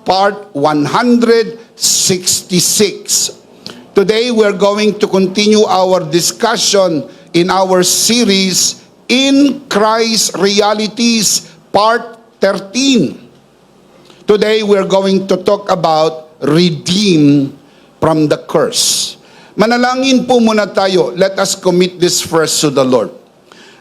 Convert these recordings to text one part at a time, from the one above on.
Part 166. Today we're going to continue our discussion in our series In Christ Realities Part 13. Today we're going to talk about redeem from the curse. Manalangin po muna tayo. Let us commit this first to the Lord.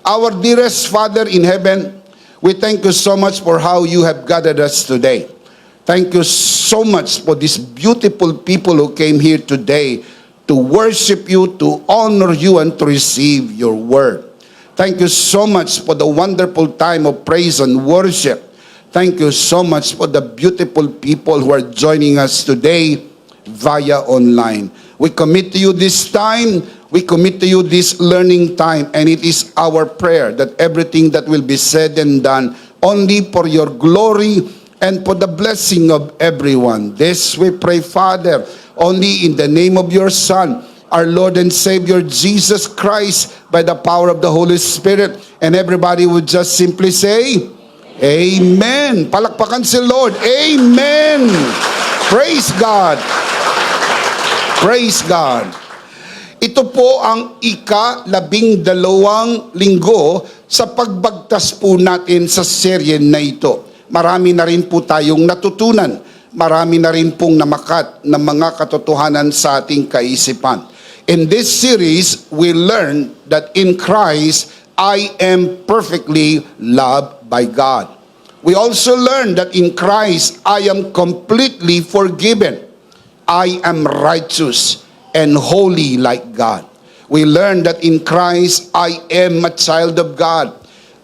Our dearest Father in heaven, we thank you so much for how you have gathered us today. Thank you so much for these beautiful people who came here today to worship you, to honor you, and to receive your word. Thank you so much for the wonderful time of praise and worship. Thank you so much for the beautiful people who are joining us today via online. We commit to you this time. We commit to you this learning time, and it is our prayer that everything that will be said and done only for your glory and for the blessing of everyone. This we pray, Father, only in the name of your Son, our Lord and Savior, Jesus Christ, by the power of the Holy Spirit. And everybody would just simply say, Amen. Palakpakan si Lord. Amen. Praise God. Praise God. Ito po ang ika-12 linggo sa pagbagtas po natin sa serye na ito. Marami na rin po tayong natutunan. Marami na rin pong namakat ng mga katotohanan sa ating kaisipan. In this series, we learn that in Christ, I am perfectly loved by God. We also learn that in Christ, I am completely forgiven. I am righteous and holy like God. We learn that in Christ, I am a child of God.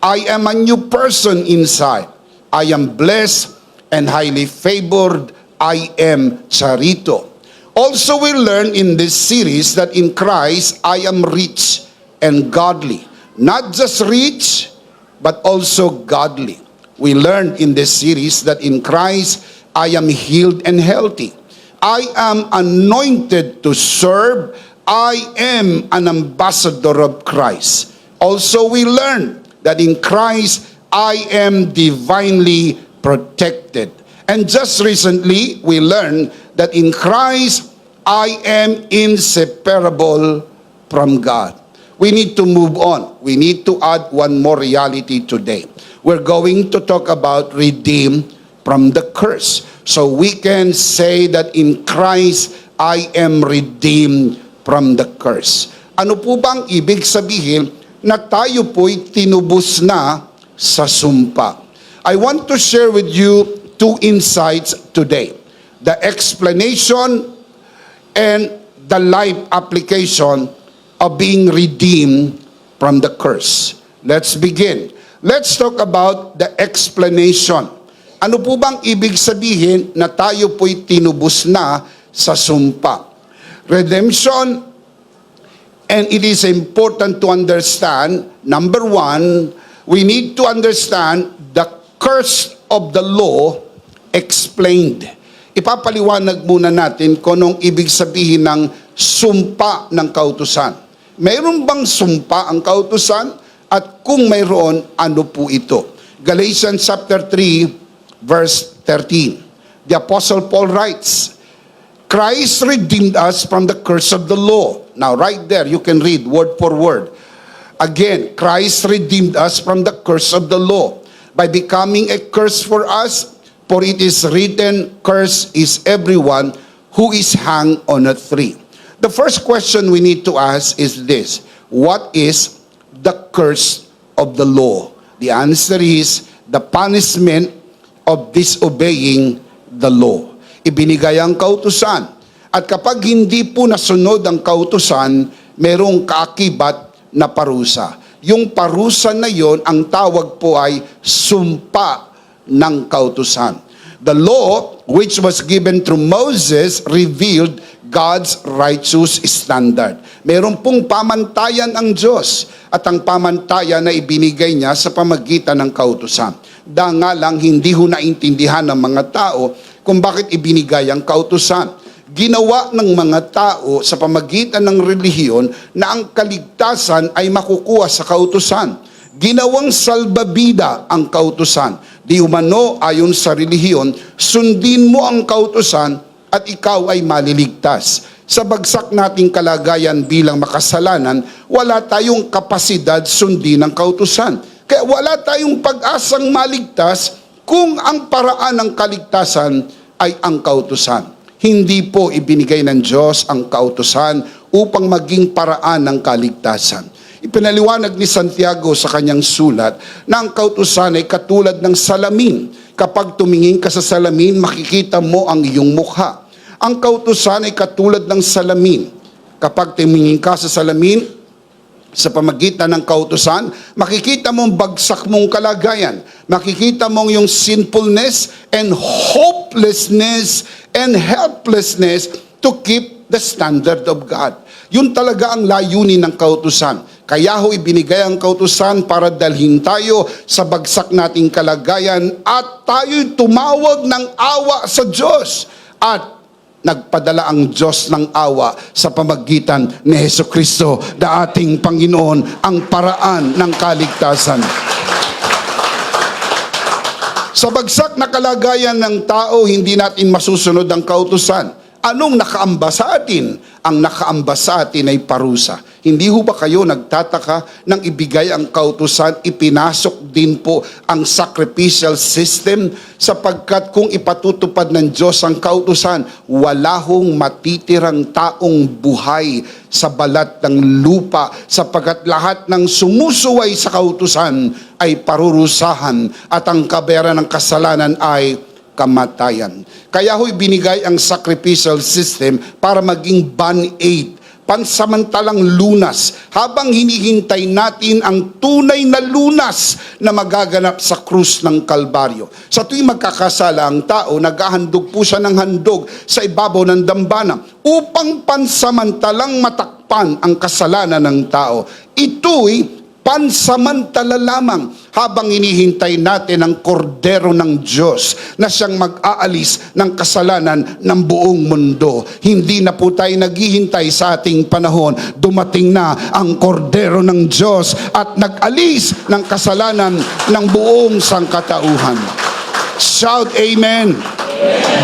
I am a new person inside. I am blessed and highly favored. I am charito. Also, we learn in this series that in Christ, I am rich and godly. Not just rich, but also godly. We learned in this series that in Christ, I am healed and healthy. I am anointed to serve. I am an ambassador of Christ. Also, we learned that in Christ, I am divinely protected. And just recently, we learned that in Christ, I am inseparable from God. We need to move on. We need to add one more reality today. We're going to talk about redeem from the curse. So we can say that in Christ, I am redeemed from the curse. Ano po bang ibig sabihin na tayo po'y tinubos na sa sumpa? I want to share with you two insights today. The explanation and the life application of being redeemed from the curse. Let's begin. Let's talk about the explanation. Ano po bang ibig sabihin na tayo po'y tinubos na sa sumpa? Redemption, and it is important to understand, number one, we need to understand the curse of the law explained. Ipapaliwanag muna natin kung anong ibig sabihin ng sumpa ng kautusan. Mayroon bang sumpa ang kautusan? At kung mayroon, ano po ito? Galatians chapter 3, verse 13. The Apostle Paul writes, Christ redeemed us from the curse of the law. Now right there, you can read word for word. Again, Christ redeemed us from the curse of the law by becoming a curse for us, for it is written, cursed is everyone who is hanged on a tree. The first question we need to ask is this: what is the curse of the law? The answer is the punishment of disobeying the law. Ibinigay ang kautusan. At kapag hindi po nasunod ang kautusan, merong kaakibat na parusa. Yung parusa na yon, ang tawag po ay sumpa ng kautusan. The law, which was given through Moses, revealed God's righteous standard. Meron pong pamantayan ang Diyos, at ang pamantayan na ibinigay niya sa pamagitan ng kautusan. Nga lang, hindi ho naintindihan ng mga tao kung bakit ibinigay ang kautusan. Ginawa ng mga tao sa pamagitan ng relihiyon na ang kaligtasan ay makukuha sa kautusan. Ginawang salbabida ang kautusan. Di umano ayon sa relihiyon, sundin mo ang kautusan at ikaw ay maliligtas. Sa bagsak nating kalagayan bilang makasalanan, wala tayong kapasidad sundin ang kautusan. Kaya wala tayong pag-asang maligtas kung ang paraan ng kaligtasan ay ang kautusan. Hindi po ibinigay ng Diyos ang kautusan upang maging paraan ng kaligtasan. Ipinaliwanag ni Santiago sa kanyang sulat na ang kautusan ay katulad ng salamin. Kapag tumingin ka sa salamin, makikita mo ang iyong mukha. Ang kautusan ay katulad ng salamin. Kapag tumingin ka sa salamin, sa pamagitan ng kautusan, makikita mo ang bagsak mong kalagayan. Makikita mo yung sinfulness and hopelessness and helplessness to keep the standard of God. Yun talaga ang layunin ng kautusan. Kaya ho ibinigay ang kautusan para dalhin tayo sa bagsak nating kalagayan at tayo'y tumawag ng awa sa Diyos. At nagpadala ang Diyos ng awa sa pamagitan ni Hesukristo na ating Panginoon, ang paraan ng kaligtasan. Sa bagsak na kalagayan ng tao, hindi natin masusunod ang kautusan. Anong nakaamba sa atin? Ang nakaamba sa atin ay parusa. Hindi ho ba kayo nagtataka nang ibigay ang kautusan, ipinasok din po ang sacrificial system? Sapagkat kung ipatutupad ng Diyos ang kautusan, wala hong matitirang taong buhay sa balat ng lupa, sapagkat lahat ng sumusuway sa kautusan ay parurusahan at ang kabayaran ng kasalanan ay kamatayan. Kaya ho'y binigay ang sacrificial system para maging band-aid, pansamantalang lunas, habang hinihintay natin ang tunay na lunas na magaganap sa krus ng Kalbaryo. Sa tuwing magkakasala ang tao, naghahandog po siya ng handog sa ibabaw ng dambana upang pansamantalang matakpan ang kasalanan ng tao. Ito'y pansamantala lamang habang inihintay natin ang kordero ng Diyos na siyang mag-aalis ng kasalanan ng buong mundo. Hindi na po tayo naghihintay sa ating panahon. Dumating na ang kordero ng Diyos at nag-alis ng kasalanan ng buong sangkatauhan. Shout amen.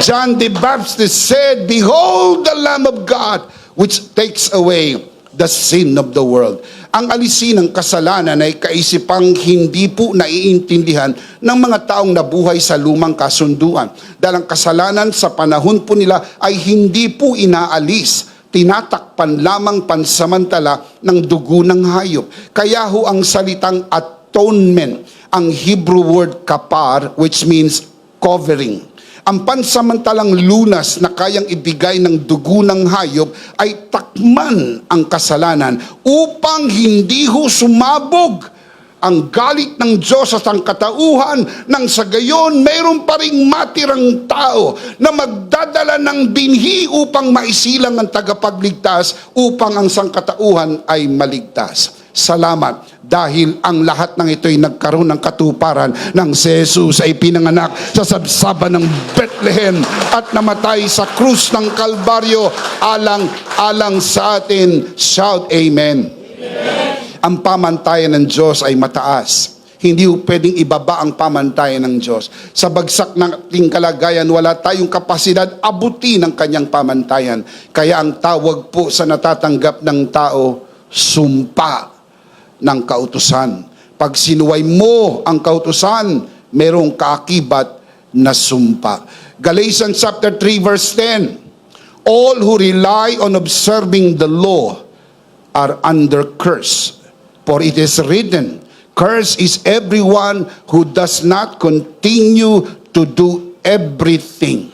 John the Baptist said, "Behold the Lamb of God which takes away the sin of the world." Ang alisin ng kasalanan ay kaisipang hindi po naiintindihan ng mga taong nabuhay sa lumang kasunduan. Dahil ang kasalanan sa panahon po nila ay hindi po inaalis. Tinatakpan lamang pansamantala ng dugo ng hayop. Kaya ho ang salitang atonement, ang Hebrew word kapar, which means covering. Ang pansamantalang lunas na kayang ibigay ng dugo ng hayop ay takman ang kasalanan upang hindi ho sumabog ang galit ng Diyos sa sangkatauhan, nang sa gayon mayroon pa ring matirang tao na magdadala ng binhi upang maisilang ang tagapagligtas upang ang sangkatauhan ay maligtas. Salamat dahil ang lahat ng ito'y nagkaroon ng katuparan nang si Jesus ay pinanganak sa sabsaban ng Bethlehem at namatay sa krus ng Kalbaryo alang-alang sa atin. Shout amen. Ang pamantayan ng Diyos ay mataas. Hindi pwedeng ibaba ang pamantayan ng Diyos. Sa bagsak ng ating kalagayan, wala tayong kapasidad abutin ang kanyang pamantayan. Kaya ang tawag po sa natatanggap ng tao, sumpa ng kautusan. Pag sinuway mo ang kautusan, merong kaakibat na sumpa. Galatians chapter 3 verse 10. All who rely on observing the law are under curse. For it is written, cursed is everyone who does not continue to do everything.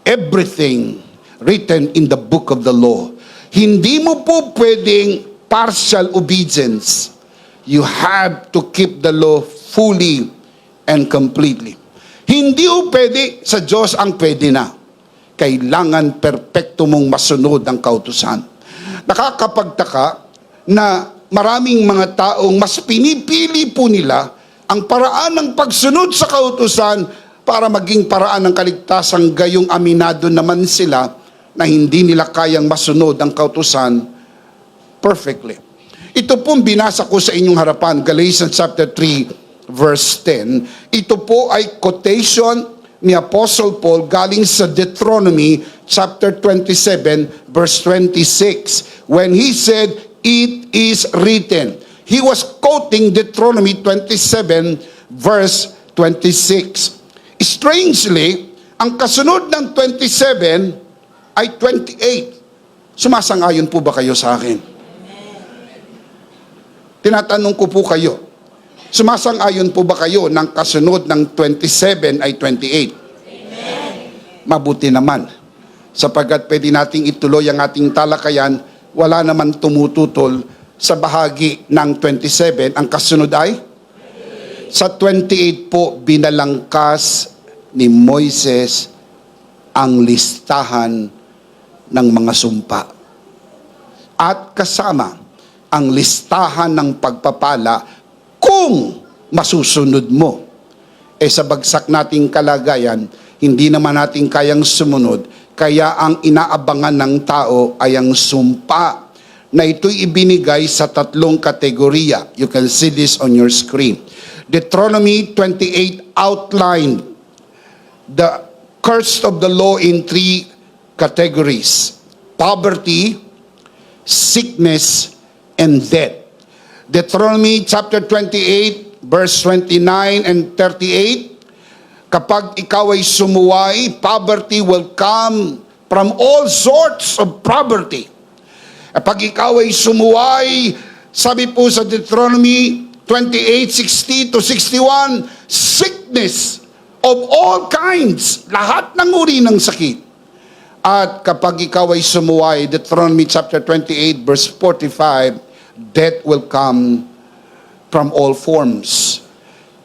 Everything written in the book of the law. Hindi mo po pwedeng partial obedience. You have to keep the law fully and completely. Hindi po pwede sa Diyos ang pwede na. Kailangan perpekto mong masunod ang kautusan. Nakakapagtaka na maraming mga taong mas pinipili po nila ang paraan ng pagsunod sa kautusan para maging paraan ng kaligtasan, gayong aminado naman sila na hindi nila kayang masunod ang kautusan perfectly. Ito pong binasa ko sa inyong harapan, Galatians chapter 3 verse 10. Ito po ay quotation ni Apostle Paul galing sa Deuteronomy chapter 27 verse 26 when he said, "It is written." He was quoting Deuteronomy 27 verse 26. Strangely, ang kasunod ng 27 ay 28. Sumasang-ayon po ba kayo sa akin? Tinatanong ko po kayo, sumasang-ayon po ba kayo ng kasunod ng 27 ay 28? Amen. Mabuti naman. Sapagkat pwede nating ituloy ang ating talakayan, wala naman tumututol sa bahagi ng 27. Ang kasunod ay? 28. Sa 28 po, binalangkas ni Moises ang listahan ng mga sumpa. At kasama ang listahan ng pagpapala kung masusunod mo. Sa bagsak nating kalagayan, hindi naman natin kayang sumunod, kaya ang inaabangan ng tao ay ang sumpa na ito'y ibinigay sa 3 kategorya. You can see this on your screen. Deuteronomy 28 outlined the curse of the law in 3 categories: poverty, sickness, and death. Deuteronomy chapter 28 verse 29 and 38, kapag ikaw ay sumuway, poverty will come from all sorts of poverty. Kapag ikaw ay sumuway, sabi po sa Deuteronomy 28:60 to 61, sickness of all kinds, lahat ng uri ng sakit. At kapag ikaw ay sumuway, Deuteronomy chapter 28 verse 45, death will come from all forms.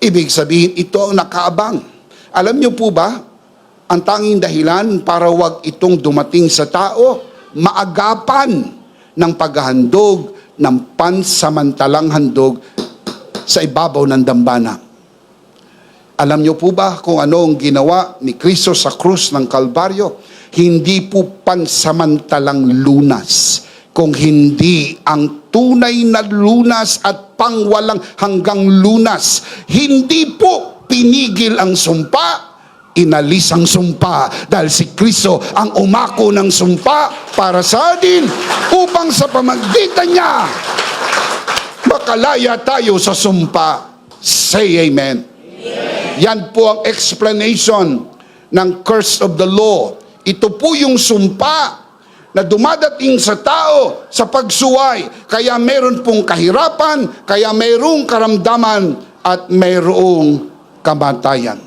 Ibig sabihin, ito ang nakaabang. Alam niyo po ba, ang tanging dahilan para wag itong dumating sa tao, maagapan ng paghahandog ng pansamantalang handog sa ibabaw ng dambana. Alam niyo po ba kung ano ang ginawa ni Kristo sa krus ng Kalbaryo? Hindi po pansamantalang lunas, kung hindi ang tunay na lunas at pangwalang hanggang lunas. Hindi po pinigil ang sumpa, inalis ang sumpa, dahil si Kristo ang umako ng sumpa para sa atin, upang sa pamagitan niya makalaya tayo sa sumpa. Say amen. Amen. Yan po ang explanation ng curse of the law. Ito po yung sumpa na dumadating sa tao sa pagsuway. Kaya meron pong kahirapan, kaya mayroong karamdaman, at mayroong kamatayan.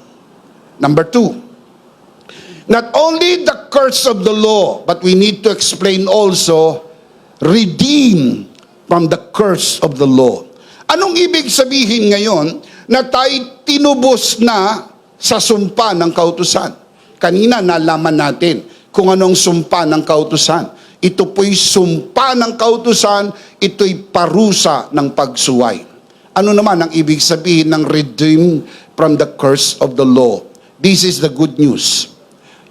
Number 2, not only the curse of the law, but we need to explain also, redeem from the curse of the law. Anong ibig sabihin ngayon na tayo tinubos na sa sumpa ng kautusan? Kanina nalaman natin kung anong sumpa ng kautusan. Ito po'y sumpa ng kautusan, ito'y parusa ng pagsuway. Ano naman ang ibig sabihin ng redeem from the curse of the law? This is the good news.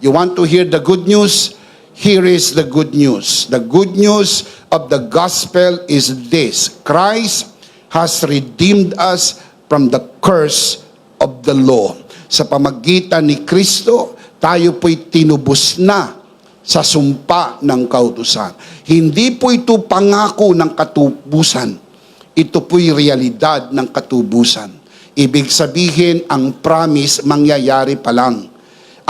You want to hear the good news? Here is the good news. The good news of the gospel is this: Christ has redeemed us from the curse of the law. Sa pamagitan ni Kristo, tayo po'y tinubos na sa sumpa ng kautusan. Hindi po ito pangako ng katubusan. Ito po'y realidad ng katubusan. Ibig sabihin, ang promise mangyayari pa lang.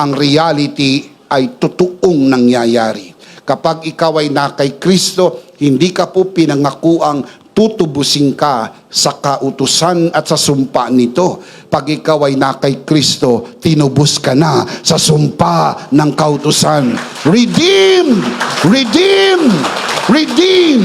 Ang reality ay totoong nangyayari. Kapag ikaw ay na kay Kristo, hindi ka po pinangakuang tutubusin ka sa kautusan at sa sumpa nito. Pag ikaw ay na kay Kristo, tinubos ka na sa sumpa ng kautusan. Redeem! Redeem! Redeem!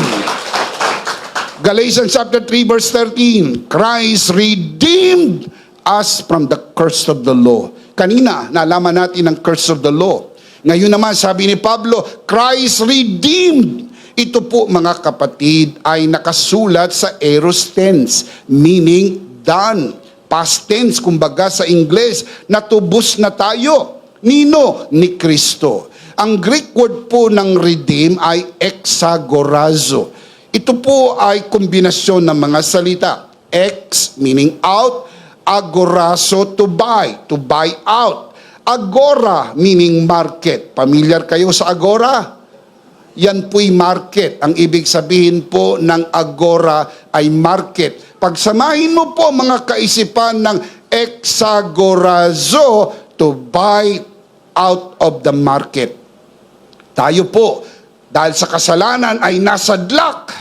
Galatians chapter 3 verse 13, Christ redeemed us from the curse of the law. Kanina, nalaman natin ang curse of the law. Ngayon naman, sabi ni Pablo, Christ redeemed. Ito po, mga kapatid, ay nakasulat sa aorist tense, meaning done. Past tense, kumbaga sa Ingles, natubos na tayo. Nino? Ni Kristo. Ang Greek word po ng redeem ay exagorazo. Ito po ay kombinasyon ng mga salita. Ex, meaning out, Agorazo, to buy out. Agora meaning market. Pamilyar kayo sa agora? Yan po'y market. Ang ibig sabihin po ng agora ay market. Pagsamahin mo po mga kaisipan ng exagorazo, to buy out of the market. Tayo po, dahil sa kasalanan ay nasadlak,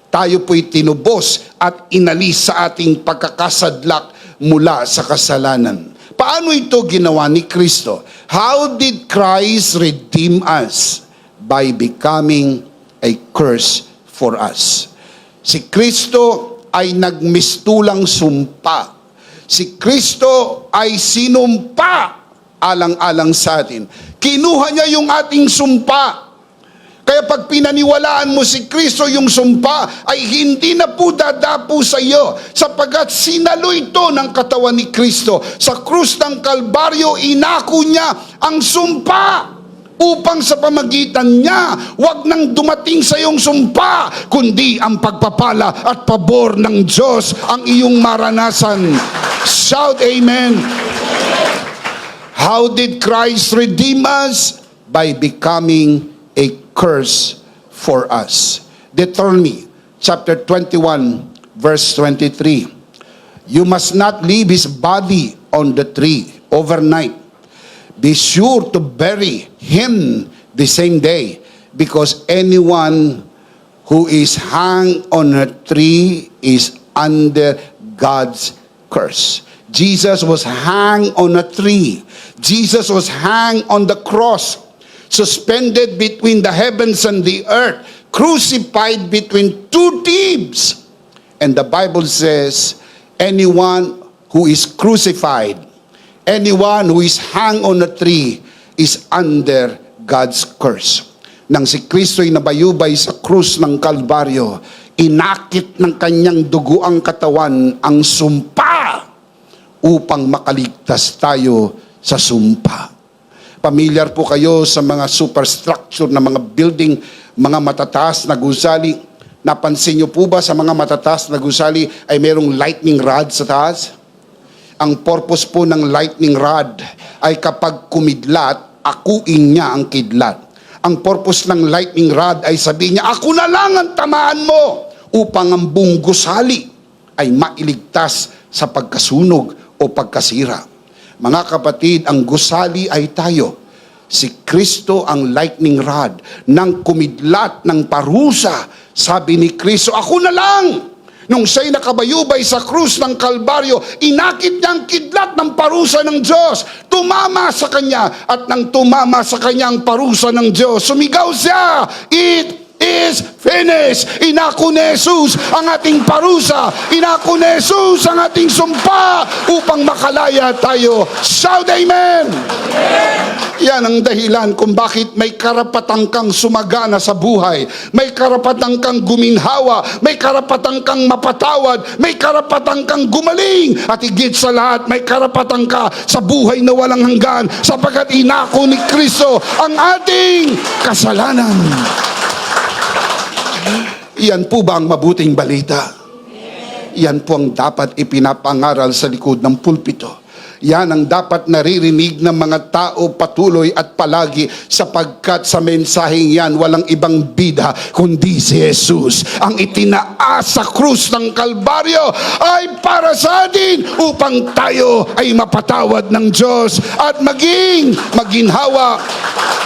tayo po'y tinubos at inalis sa ating pagkakasadlak mula sa kasalanan. Paano ito ginawa ni Kristo? How did Christ redeem us? By becoming a curse for us. Si Kristo ay nagmistulang sumpa. Si Kristo ay sinumpa alang-alang sa atin. Kinuha niya yung ating sumpa. Kaya pag pinaniwalaan mo si Kristo, yung sumpa ay hindi na po dadapo sa iyo, sapagkat sinalo ito ng katawan ni Kristo. Sa krus ng Kalbaryo, inako niya ang sumpa upang sa pamagitan niya, wag nang dumating sa iyong sumpa, kundi ang pagpapala at pabor ng Diyos ang iyong maranasan. Shout amen. How did Christ redeem us? By becoming a curse for us. Deuteronomy chapter 21 verse 23. You must not leave his body on the tree overnight. Be sure to bury him the same day, because anyone who is hung on a tree is under God's curse. Jesus was hung on a tree. Jesus was hung on the cross, suspended between the heavens and the earth, crucified between two thieves. And the Bible says, anyone who is crucified, anyone who is hung on a tree is under God's curse. Nang si Kristo'y nabayubay sa krus ng Kalbaryo, inakit ng kanyang dugo ang katawan, ang sumpa, upang makaligtas tayo sa sumpa. Pamilyar po kayo sa mga superstructure na mga building, mga matataas na gusali. Napansin niyo po ba sa mga matataas na gusali ay merong lightning rod sa taas? Ang purpose po ng lightning rod ay kapag kumidlat, akuin niya ang kidlat. Ang purpose ng lightning rod ay sabihin niya, ako na lang ang tamaan mo, upang ang buong gusali ay mailigtas sa pagkasunog o pagkasira. Mga kapatid, ang gusali ay tayo. Si Kristo ang lightning rod. Nang kumidlat ng parusa, sabi ni Kristo, ako na lang. Nung siya'y nakabayubay sa krus ng Kalbaryo, inakit niya ang kidlat ng parusa ng Diyos. Tumama sa kanya, at nang tumama sa kanya ang parusa ng Diyos, sumigaw siya, "It is finished." Inako ni Jesus ang ating parusa. Inako ni Jesus ang ating sumpa upang makalaya tayo. Shout amen. Yan ang dahilan kung bakit may karapatan kang sumagana sa buhay. May karapatan kang guminhawa. May karapatan kang mapatawad. May karapatan kang gumaling. At higit sa lahat, may karapatan ka sa buhay na walang hanggan, sapagkat inako ni Kristo ang ating kasalanan. Iyan po ba ang mabuting balita? Iyan po ang dapat ipinapangaral sa likod ng pulpito. Yan ang dapat naririnig ng mga tao patuloy at palagi, sapagkat sa mensaheng yan walang ibang bida kundi si Jesus. Ang itinaas sa krus ng Kalbaryo ay para sa atin upang tayo ay mapatawad ng Diyos at maging maginhawa.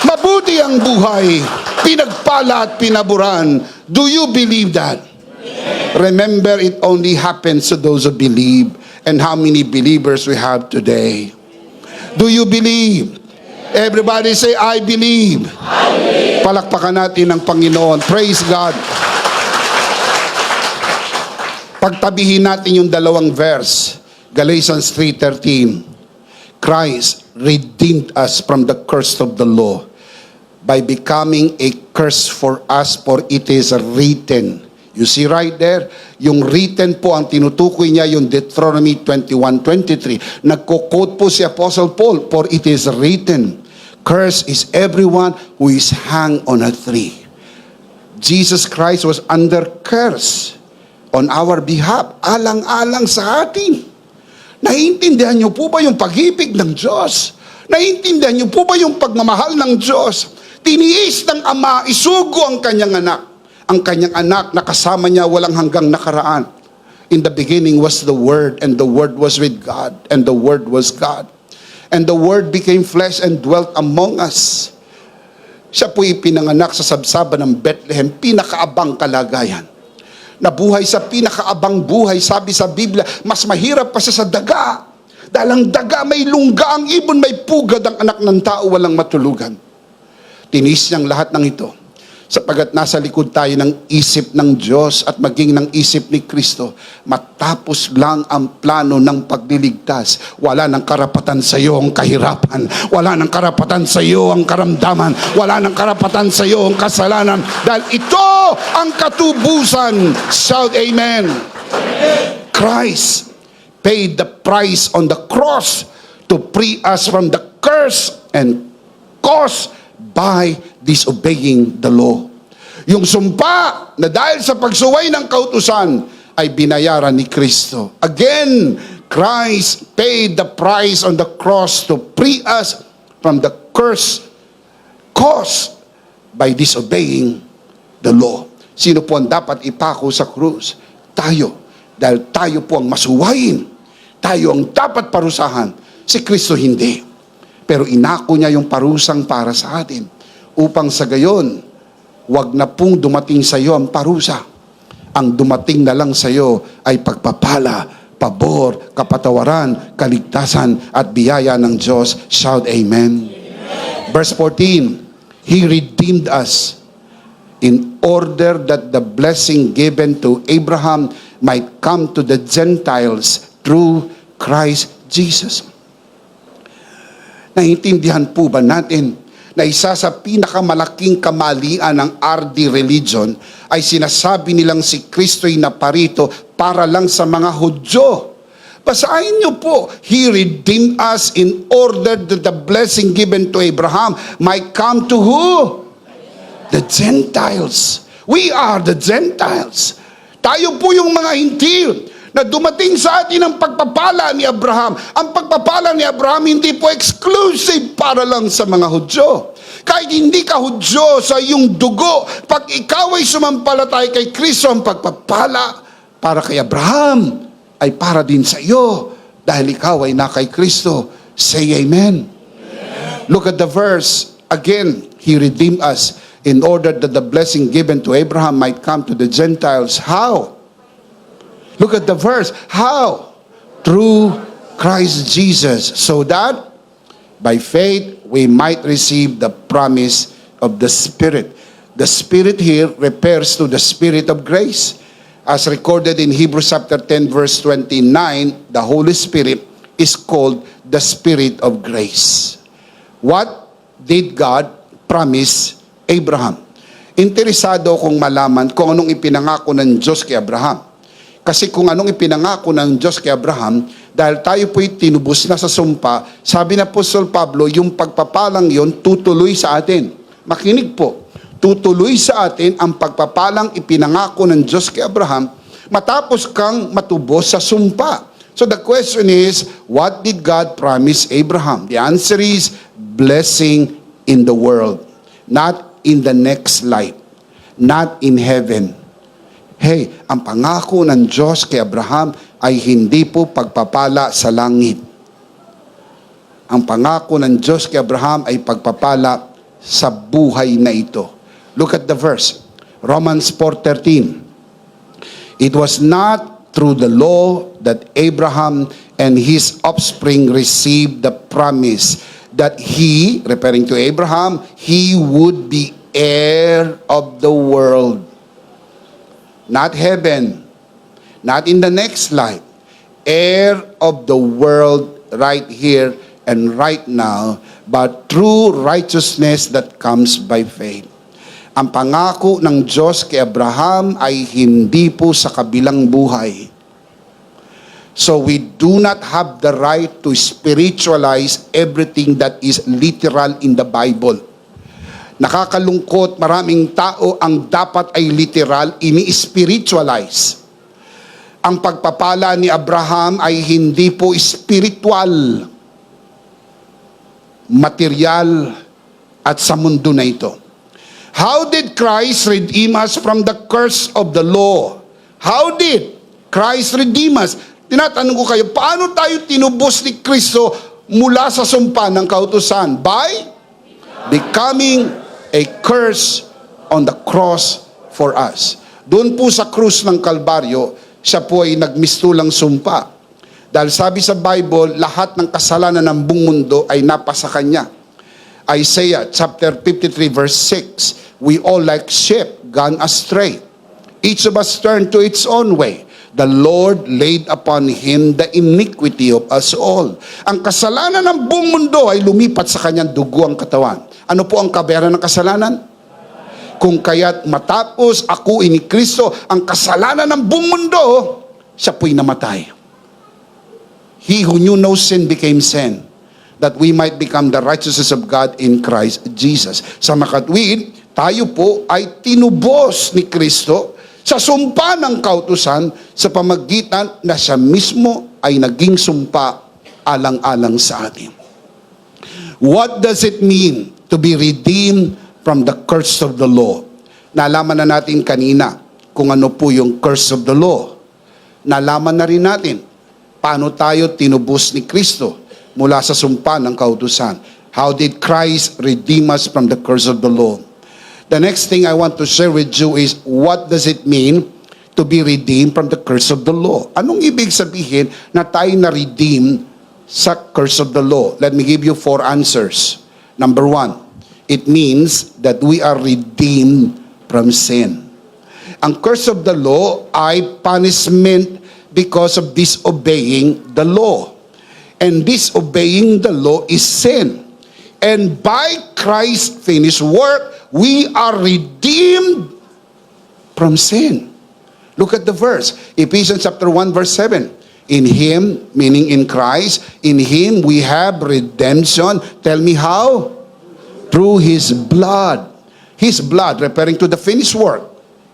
Mabuti ang buhay, pinagpala at pinaburan. Do you believe that? Remember, it only happens to those who believe. And how many believers we have today? Do you believe? Everybody say, I believe. I believe. Palakpakan natin ang Panginoon. Praise God. Pagtabihin natin yung dalawang verse. Galatians 3:13. Christ redeemed us from the curse of the law by becoming a curse for us, for it is written. You see right there, yung written po, ang tinutukoy niya yung Deuteronomy 21:23. Nagko-quote po si Apostle Paul, for it is written, cursed is everyone who is hung on a tree. Jesus Christ was under curse on our behalf, alang-alang sa atin. Naiintindihan niyo po ba yung pag-ibig ng Diyos? Naiintindihan niyo po ba yung pagmamahal ng Diyos? Tiniis ng Ama, isugo ang kanyang anak. Ang kanyang anak na kasama niya walang hanggang nakaraan. In the beginning was the Word, and the Word was with God, and the Word was God. And the Word became flesh and dwelt among us. Siya po ipinanganak sa sabsaban ng Bethlehem, pinakaabang kalagayan. Nabuhay sa pinakaabang buhay, sabi sa Biblia, mas mahirap pa siya sa daga. Dahil ang daga may lungga, ang ibon may pugad, ang anak ng tao walang matulugan. Tinis niyang lahat ng ito, sapagat nasa likod tayo ng isip ng Diyos at maging ng isip ni Kristo. Matapos lang ang plano ng pagliligtas, wala ng karapatan sa iyo ang kahirapan, wala ng karapatan sa iyo ang karamdaman, wala ng karapatan sa iyo ang kasalanan, dahil ito ang katubusan. Shout amen. Christ paid the price on the cross to free us from the curse and caused by disobeying the law. Yung sumpa na dahil sa pagsuway ng kautusan ay binayaran ni Kristo. Again, Christ paid the price on the cross to free us from the curse caused by disobeying the law. Sino po ang dapat ipako sa krus? Tayo. Dahil tayo po ang masuwayin. Tayo ang dapat parusahan. Si Kristo hindi. Pero inako niya yung parusang para sa atin. Upang sa gayon, wag na pong dumating sa iyo ang parusa. Ang dumating na lang sa iyo ay pagpapala, pabor, kapatawaran, kaligtasan, at biyaya ng Diyos. Shout amen. Verse 14, He redeemed us in order that the blessing given to Abraham might come to the Gentiles through Christ Jesus. Naiintindihan po ba natin na isa sa pinakamalaking kamalian ng RD religion ay sinasabi nilang si Kristo'y naparito para lang sa mga Hudyo? Basahin niyo po, He redeemed us in order that the blessing given to Abraham might come to who? The Gentiles. We are the Gentiles. Tayo po yung mga hintil na dumating sa atin ang pagpapala ni Abraham. Ang pagpapala ni Abraham hindi po exclusive para lang sa mga Hudyo. Kahit hindi ka Hudyo sa iyong dugo, pag ikaw ay sumampalatay kay Kristo, ang pagpapala para kay Abraham ay para din sa iyo dahil ikaw ay na kay Kristo. Say amen. Look at the verse. Again, He redeemed us in order that the blessing given to Abraham might come to the Gentiles. How? Look at the verse. How? Through Christ Jesus, so that by faith we might receive the promise of the Spirit. The Spirit here refers to the Spirit of grace. As recorded in Hebrews chapter 10 verse 29, the Holy Spirit is called the Spirit of grace. What did God promise Abraham? Interesado akong malaman kung anong ipinangako ng Diyos kay Abraham. Kasi kung anong ipinangako ng Diyos kay Abraham, dahil tayo po'y tinubos na sa sumpa, sabi na Apostol Pablo, yung pagpapalang yon tutuloy sa atin. Makinig po, tutuloy sa atin ang pagpapalang ipinangako ng Diyos kay Abraham matapos kang matubos sa sumpa. So the question is, what did God promise Abraham? The answer is, blessing in the world, not in the next life, not in heaven. Hey, ang pangako ng Diyos kay Abraham ay hindi po pagpapala sa langit. Ang pangako ng Diyos kay Abraham ay pagpapala sa buhay na ito. Look at the verse. Romans 4:13. It was not through the law that Abraham and his offspring received the promise that he, referring to Abraham, he would be heir of the world. Not heaven, not in the next life. Heir of the world right here and right now, but true righteousness that comes by faith. Ang pangako ng Diyos kay Abraham ay hindi po sa kabilang buhay. So we do not have the right to spiritualize everything that is literal in the Bible. Nakakalungkot, maraming tao ang dapat ay literal, ini-spiritualize. ang pagpapala ni Abraham ay hindi po spiritual, material, at sa mundo na ito. How did Christ redeem us from the curse of the law? How did Christ redeem us? Tinatanong ko kayo, paano tayo tinubos ni Kristo mula sa sumpa ng kautusan? By becoming a curse on the cross for us. Doon po sa krus ng Kalbaryo, siya po ay nagmistulang sumpa. Dahil sabi sa Bible, lahat ng kasalanan ng buong mundo ay napasa kanya. Isaiah chapter 53 verse 6, we all like sheep gone astray. Each of us turned to its own way. The Lord laid upon him the iniquity of us all. Ang kasalanan ng buong mundo ay lumipat sa kanyang dugo ang katawan. Ano po ang kabayaran ng kasalanan? Kung kaya't matapos ako ni Kristo ang kasalanan ng buong mundo, siya po'y namatay. He who knew no sin became sin, that we might become the righteousness of God in Christ Jesus. Sa makatwid, tayo po ay tinubos ni Kristo sa sumpa ng kautusan sa pamagitan na siya mismo ay naging sumpa alang-alang sa atin. What does it mean to be redeemed from the curse of the law? Nalaman na natin kanina kung ano po yung curse of the law. Nalaman na rin natin paano tayo tinubos ni Kristo mula sa sumpa ng kautusan. How did Christ redeem us from the curse of the law? The next thing I want to share with you is, what does it mean to be redeemed from the curse of the law? Anong ibig sabihin na tayo na-redeem sa curse of the law? Let me give you 4 answers. Number 1, it means that we are redeemed from sin. Ang curse of the law ay punishment because of disobeying the law. And disobeying the law is sin. And by Christ's finished work, we are redeemed from sin. Look at the verse. Ephesians chapter 1 verse 7. In Him, meaning in Christ, in Him we have redemption. Tell me how? Through His blood. His blood, referring to the finished work.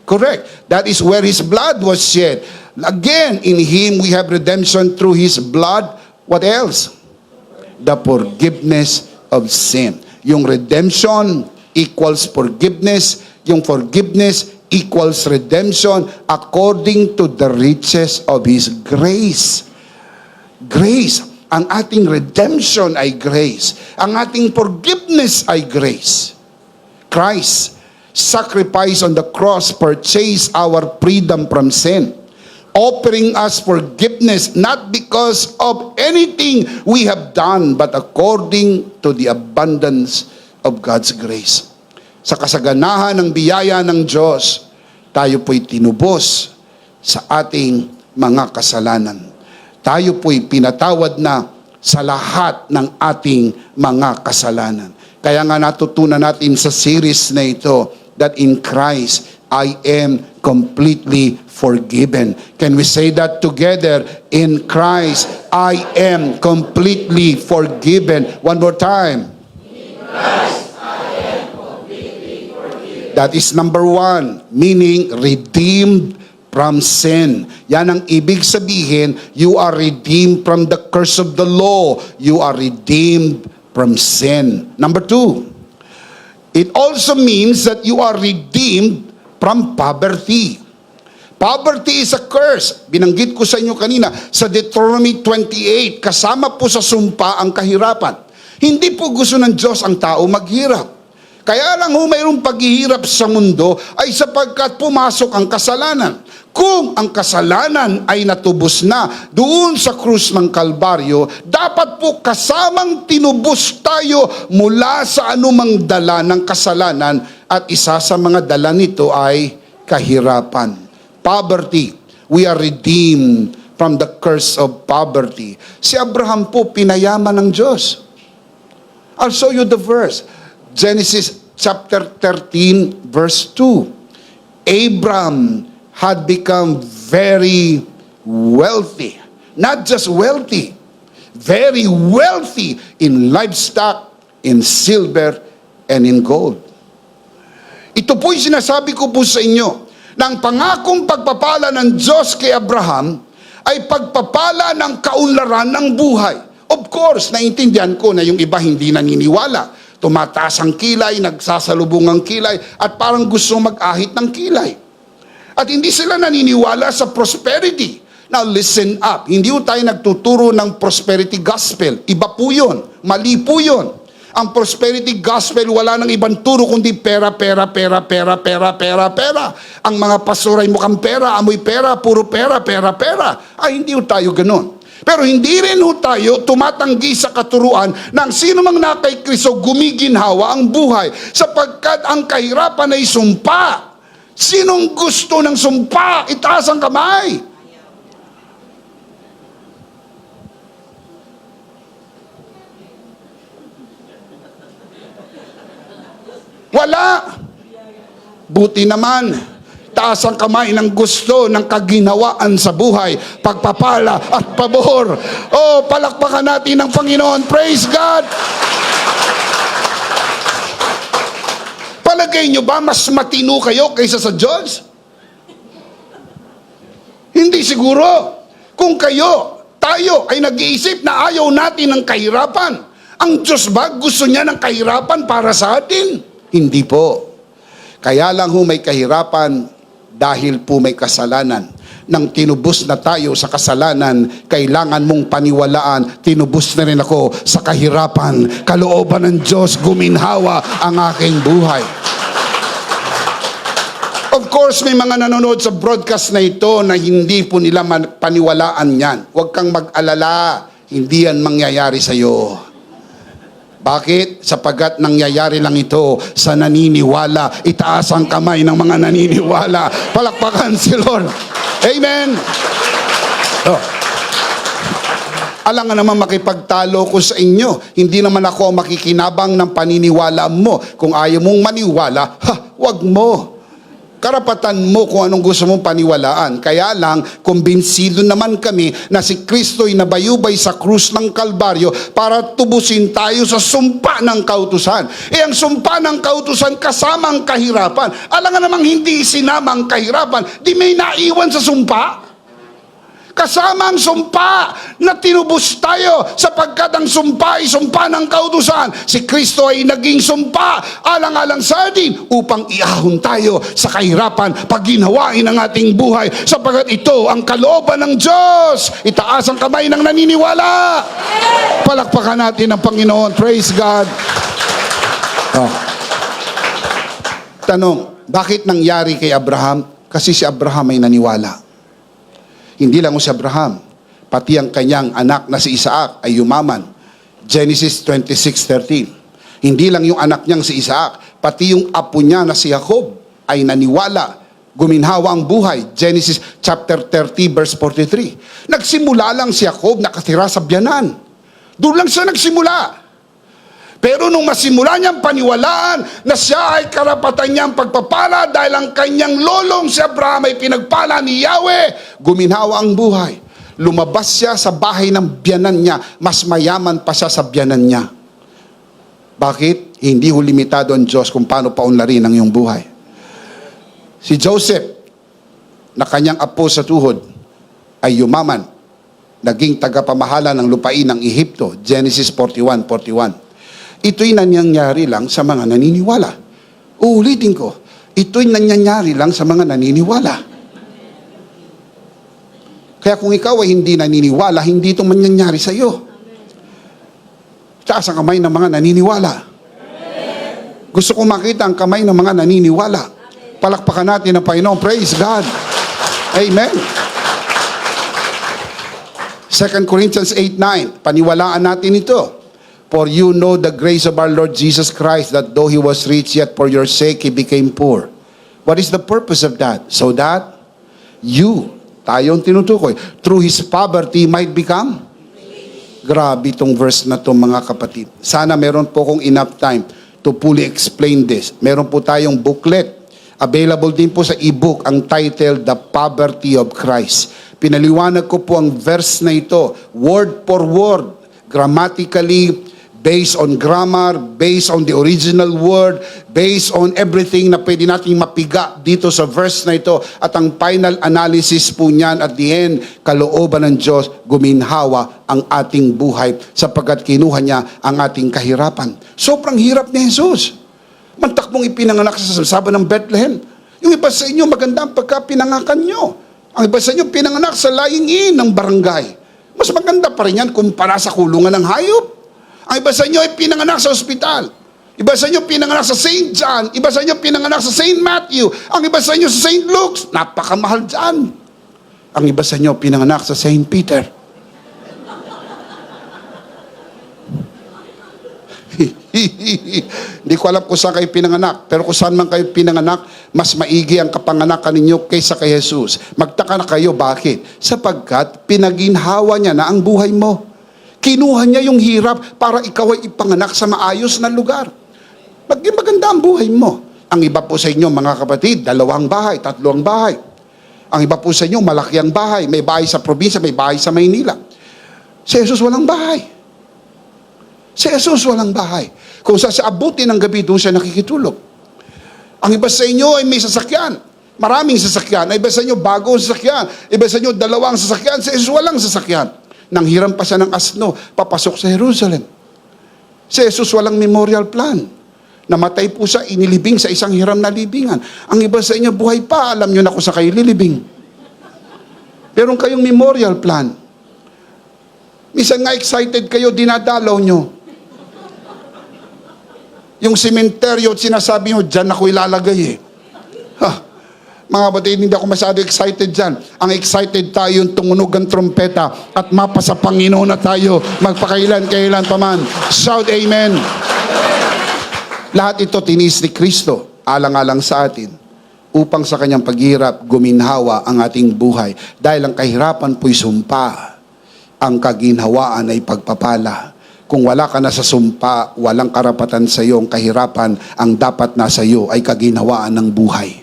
Correct. That is where His blood was shed. Again, in Him we have redemption through His blood. What else? The forgiveness of sin. Yung redemption equals forgiveness. Yung forgiveness equals redemption according to the riches of His grace. Grace. Ang ating redemption ay grace. Ang ating forgiveness ay grace. Christ's sacrifice on the cross purchased our freedom from sin, offering us forgiveness not because of anything we have done, but according to the abundance of God's grace. Sa kasaganahan ng biyaya ng Diyos, tayo po'y tinubos sa ating mga kasalanan. Tayo po'y pinatawad na sa lahat ng ating mga kasalanan. Kaya nga natutunan natin sa series na ito that in Christ, I am completely forgiven. Can we say that together? In Christ, I am completely forgiven. One more time. In Christ, I am completely forgiven. That is number 1, meaning redeemed from sin. Yan ang ibig sabihin, you are redeemed from the curse of the law. You are redeemed from sin. Number 2, it also means that you are redeemed from poverty. Poverty is a curse. Binanggit ko sa inyo kanina sa Deuteronomy 28, kasama po sa sumpa ang kahirapan. Hindi po gusto ng Diyos ang tao maghirap. Kaya lang mayroong paghihirap sa mundo ay sapagkat pumasok ang kasalanan. Kung ang kasalanan ay natubos na doon sa krus ng Kalbaryo, dapat po kasamang tinubos tayo mula sa anumang dala ng kasalanan, at isa sa mga dala nito ay kahirapan. Poverty. We are redeemed from the curse of poverty. Si Abraham po pinayaman ng Diyos. I'll show you the verse. Genesis chapter 13 verse 2. Abram had become very wealthy. Not just wealthy, very wealthy in livestock, in silver, and in gold. Ito po'y sinasabi ko po sa inyo na ang pangakong pagpapala ng Diyos kay Abraham ay pagpapala ng kaunlaran ng buhay. Of course, naintindihan ko na yung iba hindi naniniwala. Tumataas ang kilay, nagsasalubong ang kilay, at parang gusto mag-ahit ng kilay. At hindi sila naniniwala sa prosperity. Now listen up, hindi po tayo nagtuturo ng prosperity gospel. Iba po yun, mali po yun. Ang prosperity gospel, wala nang ibang turo kundi pera, pera, pera, pera, pera, pera, pera. Ang mga pastor ay mukhang pera, amoy pera, puro pera, pera, pera. Ay, hindi po tayo ganun. Pero hindi rin po tayo tumatanggi sa katuruan ng sino mang na kay Kristo gumiginhawa ang buhay sapagkat ang kahirapan ay sumpa. Sinong gusto ng sumpa? Itaas ang kamay. Wala. Buti naman, taas ang kamay ng gusto ng kaginhawaan sa buhay, pagpapala at pabor. Oh, palakpakan natin ang Panginoon. Praise God! Palagay nyo ba mas matino kayo kaysa sa Diyos? Hindi siguro. Kung tayo ay nag-iisip na ayaw natin ng kahirapan, ang Diyos ba gusto niya ng kahirapan para sa atin? Hindi po. Kaya lang may kahirapan dahil po may kasalanan. Nang tinubos na tayo sa kasalanan, kailangan mong paniwalaan, tinubos na rin ako sa kahirapan. Kalooban ng Diyos, guminhawa ang aking buhay. Of course, may mga nanonood sa broadcast na ito na hindi po nila paniwalaan yan. Huwag kang mag-alala, hindi yan mangyayari sa iyo. Bakit? Sapagat nangyayari lang ito sa naniniwala. Itaas ang kamay ng mga naniniwala. Palakpakan si Lord. Amen. Oh. Alam nga naman makipagtalo ko sa inyo. Hindi naman ako makikinabang ng paniniwala mo. Kung ayaw mong maniwala, wag mo. Karapatan mo kung anong gusto mong paniwalaan. Kaya lang, kumbinsido naman kami na si Kristo'y nabayubay sa krus ng Kalbaryo para tubusin tayo sa sumpa ng kautusan. Ang sumpa ng kautusan kasama ang kahirapan. Alam nga namang hindi sinama ang kahirapan, di may naiwan sa sumpa. Kasama ang sumpa na tinubos tayo sapagkat ang sumpa ay sumpa ng kautusan. Si Kristo ay naging sumpa alang-alang sa atin upang iahon tayo sa kahirapan pag ginawain ang ating buhay sapagkat ito ang kalooban ng Diyos. Itaas ang kamay ng naniniwala. Palakpakan natin ang Panginoon. Praise God. Oh. Tanong, bakit nangyari kay Abraham? Kasi si Abraham ay naniwala. Hindi lang si Abraham, pati ang kanyang anak na si Isaac ay yumaman. Genesis 26:13. Hindi lang yung anak niyang si Isaac, pati yung apo niya na si Jacob ay naniwala. Guminhawa ang buhay. Genesis chapter 30 verse 43. Nagsimula lang si Jacob nakatira sa biyanan. Doon lang siya nagsimula. Pero nung masimula niyang paniwalaan na siya ay karapatan niyang pagpapala dahil ang kanyang lolong si Abraham ay pinagpala ni Yahweh, guminhawa ang buhay. Lumabas siya sa bahay ng biyanan niya, mas mayaman pa siya sa biyanan niya. Bakit? Hindi ho limitado ang Diyos kung paano paunlarin ang iyong buhay. Si Joseph, na kanyang apo sa tuhod, ay yumaman, naging tagapamahala ng lupain ng Ehipto, Genesis 41:41. Ito'y nangyayari lang sa mga naniniwala. Uulitin ko, ito'y nangyayari lang sa mga naniniwala. Kaya kung ikaw ay hindi naniniwala, hindi ito mangyayari sa iyo. Taas ang kamay ng mga naniniwala. Gusto ko makita ang kamay ng mga naniniwala. Palakpakan natin ang Panginoon. Praise God. Amen. 2 Corinthians 8:9. Paniwalaan natin ito. For you know the grace of our Lord Jesus Christ, that though He was rich, yet for your sake He became poor. What is the purpose of that? So that tayong tinutukoy, through His poverty might become. Grabe itong verse na to mga kapatid. Sana meron po kong enough time to fully explain this. Meron po tayong booklet. Available din po sa ebook ang title, The Poverty of Christ. Pinaliwanag ko po ang verse na ito, word for word, grammatically, based on grammar, based on the original word, based on everything na pwede nating mapiga dito sa verse na ito. At ang final analysis po niyan at the end, kalooban ng Diyos, guminhawa ang ating buhay sapagkat kinuha niya ang ating kahirapan. Sobrang hirap ni Jesus. Mantakbong ipinanganak sa saba ng Bethlehem. Yung iba sa inyo, maganda ang pagkapinangakan nyo. Ang iba sa inyo, pinanganak sa lying-in ng barangay. Mas maganda pa rin yan kumpara sa kulungan ng hayop. Ang iba sa inyo ay pinanganak sa ospital. Iba sa inyo pinanganak sa St. John. Iba sa inyo pinanganak sa St. Matthew. Ang iba sa inyo sa St. Luke's. Napakamahal dyan. Ang iba sa inyo pinanganak sa St. Peter. Hindi ko alam kung saan kayo pinanganak. Pero kung saan man kayo pinanganak, mas maigi ang kapanganakan ninyo kaysa kay Jesus. Magtaka na kayo, bakit? Sapagkat pinaginhawa niya na ang buhay mo. Kinuha niya yung hirap para ikaw ay ipanganak sa maayos na lugar. Maging maganda ang buhay mo. Ang iba po sa inyo, mga kapatid, 2 bahay, 3 bahay. Ang iba po sa inyo, malaki ang bahay. May bahay sa probinsya, may bahay sa Maynila. Si Jesus walang bahay. Si Jesus walang bahay. Kung sa abutin ng gabi, doon siya nakikitulog. Ang iba sa inyo ay may sasakyan. Maraming sasakyan. Ang iba sa inyo, bagong sasakyan. Iba sa inyo, 2 sasakyan. Si Jesus walang sasakyan. Nanghiram pa siya ng asno, papasok sa Jerusalem. Si Jesus walang memorial plan. Namatay po siya, inilibing sa isang hiram na libingan. Ang iba sa inyo, buhay pa, alam nyo na kung sa kayo lilibing. Meron kayong memorial plan. Minsan nga excited kayo, dinadalaw nyo. Yung sementeryo, sinasabi nyo, dyan ako ilalagay eh. Mga batid, hindi ako masyado excited dyan. Ang excited tayo yung tumunog ang trompeta at mapasa Panginoon na tayo magpakailan-kailan pa man. Shout amen. Lahat ito tinis ni Kristo, alang-alang sa atin, upang sa kanyang paghirap guminhawa ang ating buhay. Dahil ang kahirapan po'y sumpa, ang kaginhawaan ay pagpapala. Kung wala ka na sa sumpa, walang karapatan sa iyo ang kahirapan, ang dapat nasa iyo ay kaginhawaan ng buhay.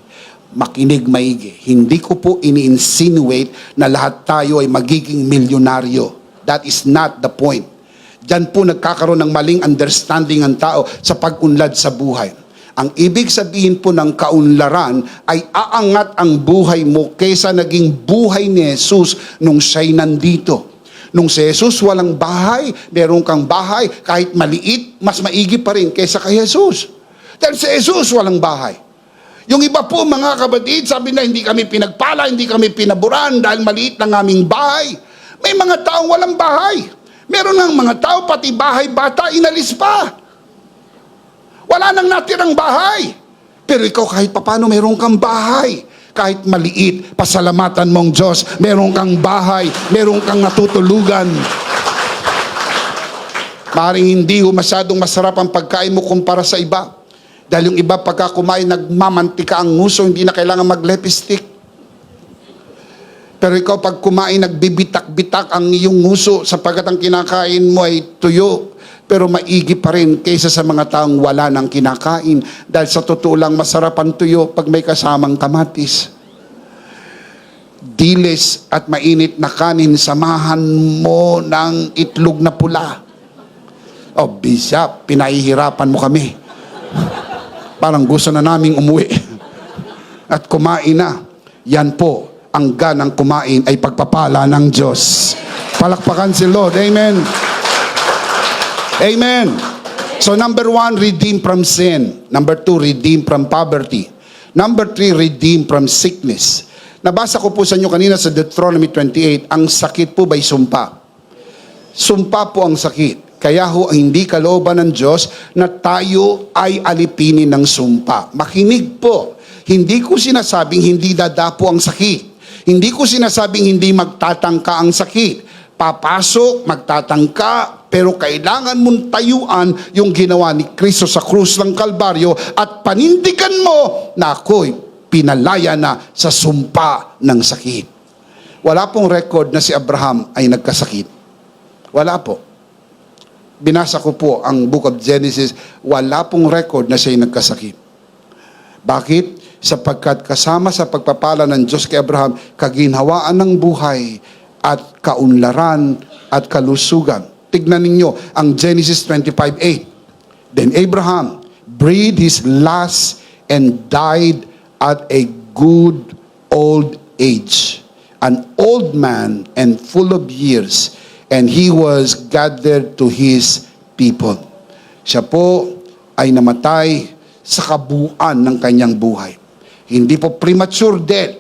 Makinig maigi. Hindi ko po ini-insinuate na lahat tayo ay magiging milyonaryo. That is not the point. Diyan po nagkakaroon ng maling understanding ang tao sa pag-unlad sa buhay. Ang ibig sabihin po ng kaunlaran ay aangat ang buhay mo kaysa naging buhay ni Jesus nung siya'y nandito. Nung si Jesus walang bahay, meron kang bahay, kahit maliit, mas maigi pa rin kaysa kay Jesus. Dahil si Jesus walang bahay. Yung iba po mga kapatid, sabi na hindi kami pinagpala, hindi kami pinaburan dahil maliit lang aming bahay. May mga taong walang bahay. Meron ng mga tao, pati bahay bata, inalis pa. Wala nang natirang bahay. Pero ikaw kahit papano meron kang bahay. Kahit maliit, pasalamatan mong Diyos, meron kang bahay, meron kang natutulugan. Maring hindi masyadong masarap ang pagkain mo kumpara sa iba. Dahil yung iba pagka kumain, nagmamantika ang nguso, hindi na kailangan mag-lipstick. Pero ikaw pag kumain, nagbibitak-bitak ang iyong nguso sapagkat ang kinakain mo ay tuyo. Pero maigi pa rin kaysa sa mga taong wala nang kinakain. Dahil sa totoo lang, masarap ang tuyo pag may kasamang kamatis. Dilis at mainit na kanin, samahan mo ng itlog na pula. O, Bishop, pinahihirapan mo kami. Parang gusto na naming umuwi. At kumain na. Yan po, ang ganang kumain ay pagpapala ng Diyos. Palakpakan si Lord. Amen. Amen. So number 1, redeem from sin. Number 2, redeem from poverty. Number 3, redeem from sickness. Nabasa ko po sa inyo kanina sa Deuteronomy 28, ang sakit po ba'y sumpa? Sumpa po ang sakit. Kaya ho, hindi kalooban ng Diyos na tayo ay alipinin ng sumpa. Makinig po. Hindi ko sinasabing hindi dadapo ang sakit. Hindi ko sinasabing hindi magtatangka ang sakit. Papasok, magtatangka, pero kailangan mong tayuan yung ginawa ni Kristo sa krus ng Kalbaryo at panindigan mo na ako'y pinalaya na sa sumpa ng sakit. Wala pong record na si Abraham ay nagkasakit. Wala po. Binasa ko po ang Book of Genesis, wala pong record na siya'y nagkasakit. Bakit? Sapagkat kasama sa pagpapala ng Diyos kay Abraham, kaginhawaan ng buhay at kaunlaran at kalusugan. Tignan ninyo ang Genesis 25:8. Then Abraham breathed his last and died at a good old age, an old man and full of years, and he was gathered to his people. Siya po ay namatay sa kabuuan ng kanyang buhay. Hindi po premature death.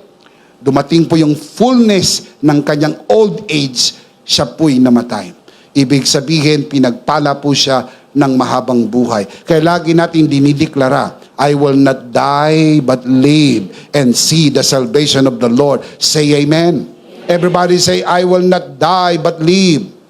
Dumating po yung fullness ng kanyang old age, siya po'y namatay. Ibig sabihin, pinagpala po siya ng mahabang buhay. Kaya lagi natin dinideklara, I will not die but live and see the salvation of the Lord. Say amen. Everybody say, I will not die but live.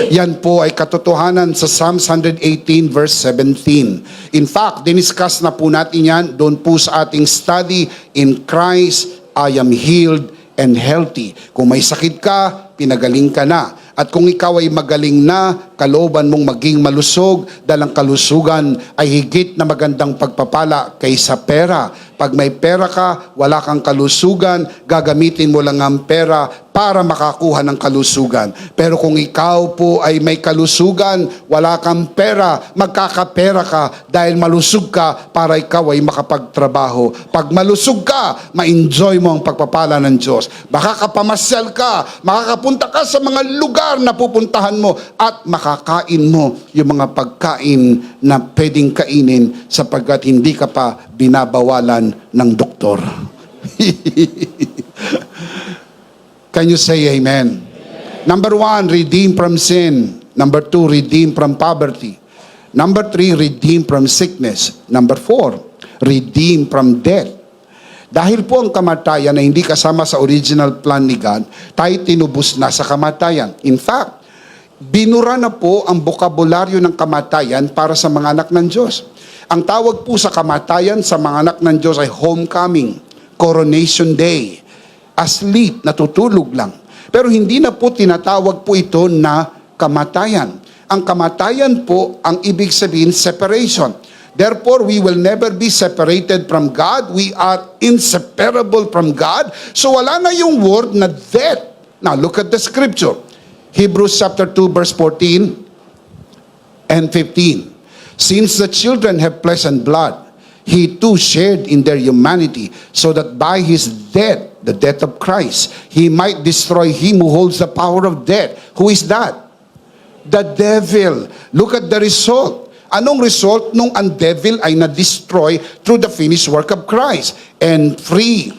Yan po ay katotohanan sa Psalms 118 verse 17. In fact, diniscuss na po natin yan doon po sa ating study, in Christ I am healed and healthy. Kung may sakit ka, pinagaling ka na. At kung ikaw ay magaling na, kalooban mong maging malusog, dahil ang kalusugan ay higit na magandang pagpapala kaysa pera. Pag may pera ka, wala kang kalusugan, gagamitin mo lang ang pera para makakuha ng kalusugan. Pero kung ikaw po ay may kalusugan, wala kang pera, magkakapera ka dahil malusog ka para ikaw ay makapagtrabaho. Pag malusog ka, ma-enjoy mo ang pagpapala ng Diyos. Makakapamasyal ka, makakapunta ka sa mga lugar na pupuntahan mo at makakain mo yung mga pagkain na pwedeng kainin sapagkat hindi ka pa binabawalan ng doktor. Can you say amen? Number 1, redeem from sin. Number 2, redeem from poverty. Number 3, redeem from sickness. Number 4, redeem from death. Dahil po ang kamatayan na hindi kasama sa original plan ni God, tayo tinubos na sa kamatayan. In fact, binura na po ang bokabularyo ng kamatayan para sa mga anak ng Diyos. Ang tawag po sa kamatayan sa mga anak ng Diyos ay homecoming, coronation day, asleep, natutulog lang. Pero hindi na po tinatawag po ito na kamatayan. Ang kamatayan po, ang ibig sabihin, separation. Therefore, we will never be separated from God. We are inseparable from God. So wala na yung word na death. Now, look at the scripture. Hebrews chapter 2, verse 14 and 15. Since the children have flesh and blood, he too shared in their humanity, so that by his death, the death of Christ, he might destroy him who holds the power of death. Who is that? The devil. Look at the result. Anong result nung ang devil ay na-destroy through the finished work of Christ? And free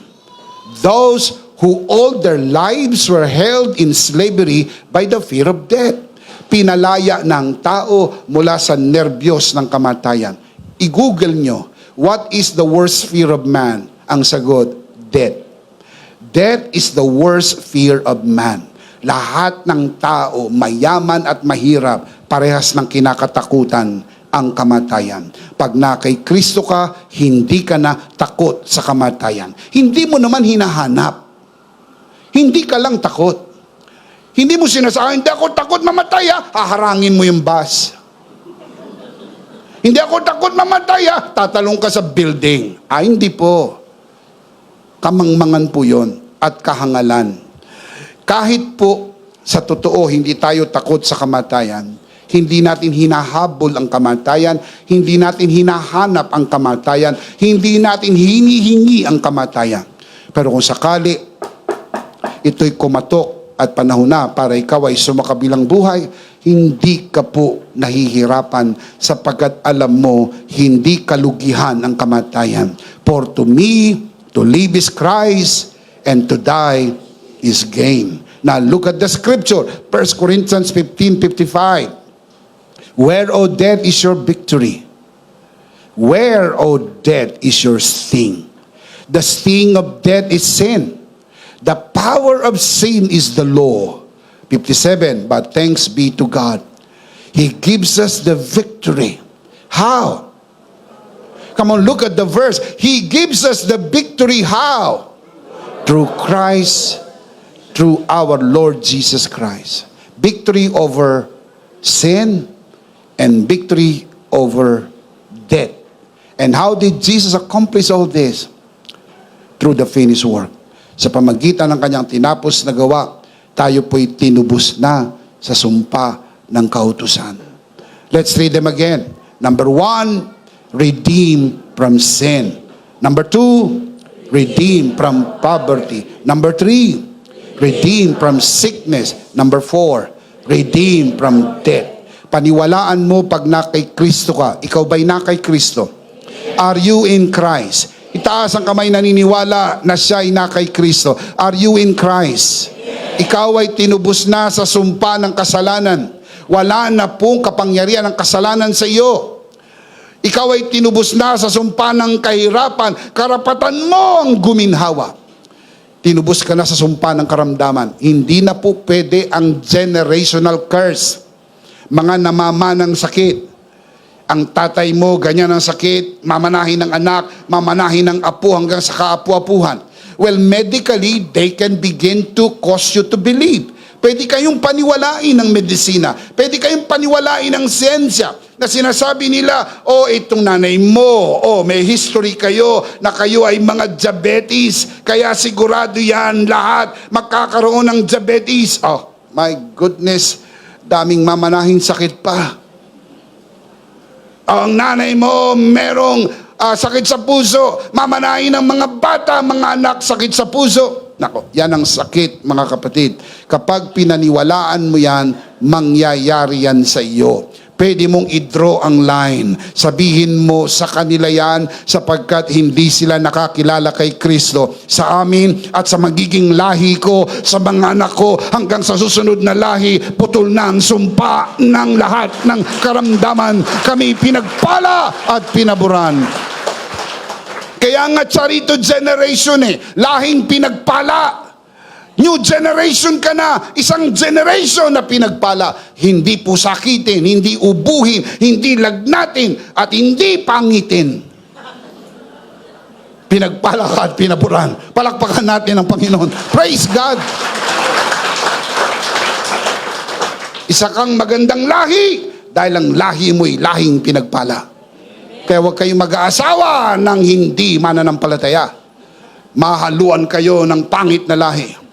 those who all their lives were held in slavery by the fear of death. Pinalaya ng tao mula sa nerbiyos ng kamatayan. I-google nyo, what is the worst fear of man? Ang sagot, death. Death is the worst fear of man. Lahat ng tao, mayaman at mahirap, parehas ng kinakatakutan ang kamatayan. Pag na kay Kristo ka, hindi ka na takot sa kamatayan. Hindi mo naman hinahanap. Hindi ka lang takot. Hindi mo sinasabi, hindi ako takot mamatay, haharangin mo yung bus. Hindi ako takot mamatay, tatalong ka sa building. Hindi po. Kamangmangan po yon at kahangalan. Kahit po sa totoo, hindi tayo takot sa kamatayan. Hindi natin hinahabol ang kamatayan, hindi natin hinahanap ang kamatayan, hindi natin hinihingi ang kamatayan. Pero kung sakali, ito'y kumatok at panahon na para ikaw ay sumakabilang buhay, hindi ka po nahihirapan sapagkat alam mo, hindi kalugihan ang kamatayan. For to me, to live is Christ, and to die is gain. Now look at the scripture, 1 Corinthians 15:55. Where, O death, is your victory? Where, O death, is your sting? The sting of death is sin. The power of sin is the law. 57, but thanks be to God. He gives us the victory. How? Come on, look at the verse. He gives us the victory how? Through Christ, through our Lord Jesus Christ. Victory over sin, and victory over death. And how did Jesus accomplish all this? Through the finished work. Sa pamagitan ng kanyang tinapos na gawa, tayo po'y tinubos na sa sumpa ng kautusan. Let's read them again. Number 1, redeem from sin. Number 2, redeem from poverty. Number 3, redeem from sickness. Number 4, redeem from death. Paniwalaan mo pag na kay Kristo ka. Ikaw ba'y na kay Kristo? Are you in Christ? Itaas ang kamay, naniniwala na siya ay na kay Kristo. Are you in Christ? Ikaw ay tinubos na sa sumpa ng kasalanan. Wala na pong kapangyarihan ng kasalanan sa iyo. Ikaw ay tinubos na sa sumpa ng kahirapan. Karapatan mo ang guminhawa. Tinubos ka na sa sumpa ng karamdaman. Hindi na po pwede ang generational curse. Mga namamanang sakit. Ang tatay mo, ganyan ang sakit, mamanahin ng anak, mamanahin ng apo hanggang sa kaapu-apuhan. Well, medically, they can begin to cause you to believe. Pwede kayong paniwalain ng medisina. Pwede kayong paniwalain ng siyensya na sinasabi nila, itong nanay mo, may history kayo na kayo ay mga diabetes, kaya sigurado yan lahat magkakaroon ng diabetes. Oh, my goodness, daming mamanahin sakit pa. Ang nanay mo merong sakit sa puso, mamanahin ng mga bata, mga anak, sakit sa puso. Nako, yan ang sakit, mga kapatid. Kapag pinaniwalaan mo yan, mangyayari yan sa iyo. Pwede mong i-draw ang line. Sabihin mo sa kanila yan sapagkat hindi sila nakakilala kay Kristo. Sa amin at sa magiging lahi ko, sa mga anak ko, hanggang sa susunod na lahi, putol na ang sumpa ng lahat ng karamdaman. Kami pinagpala at pinaburan. Kaya nga Charito generation lahing pinagpala. New generation ka na, isang generation na pinagpala. Hindi po sakitin, hindi ubuhin, hindi lagnatin, at hindi pangitin. Pinagpala ka at pinaburan. Palakpakan natin ang Panginoon. Praise God! Isa kang magandang lahi, dahil ang lahi mo'y lahing pinagpala. Kaya huwag kayong mag-aasawa ng hindi mananampalataya. Mahaluan kayo ng pangit na lahi.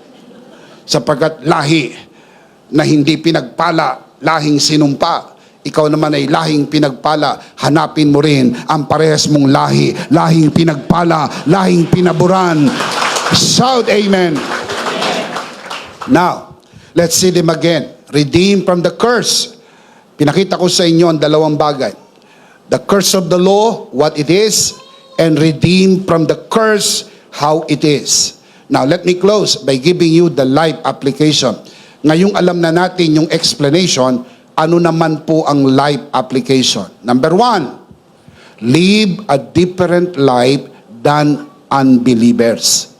Sapagkat lahi na hindi pinagpala, lahing sinumpa. Ikaw naman ay lahing pinagpala. Hanapin mo rin ang parehas mong lahi. Lahing pinagpala, lahing pinaburan. Shout amen. Now, let's see them again. Redeem from the curse. Pinakita ko sa inyo ang dalawang bagay. The curse of the law, what it is, and redeem from the curse, how it is. Now, let me close by giving you the life application. Ngayong alam na natin yung explanation, ano naman po ang life application? Number 1, live a different life than unbelievers.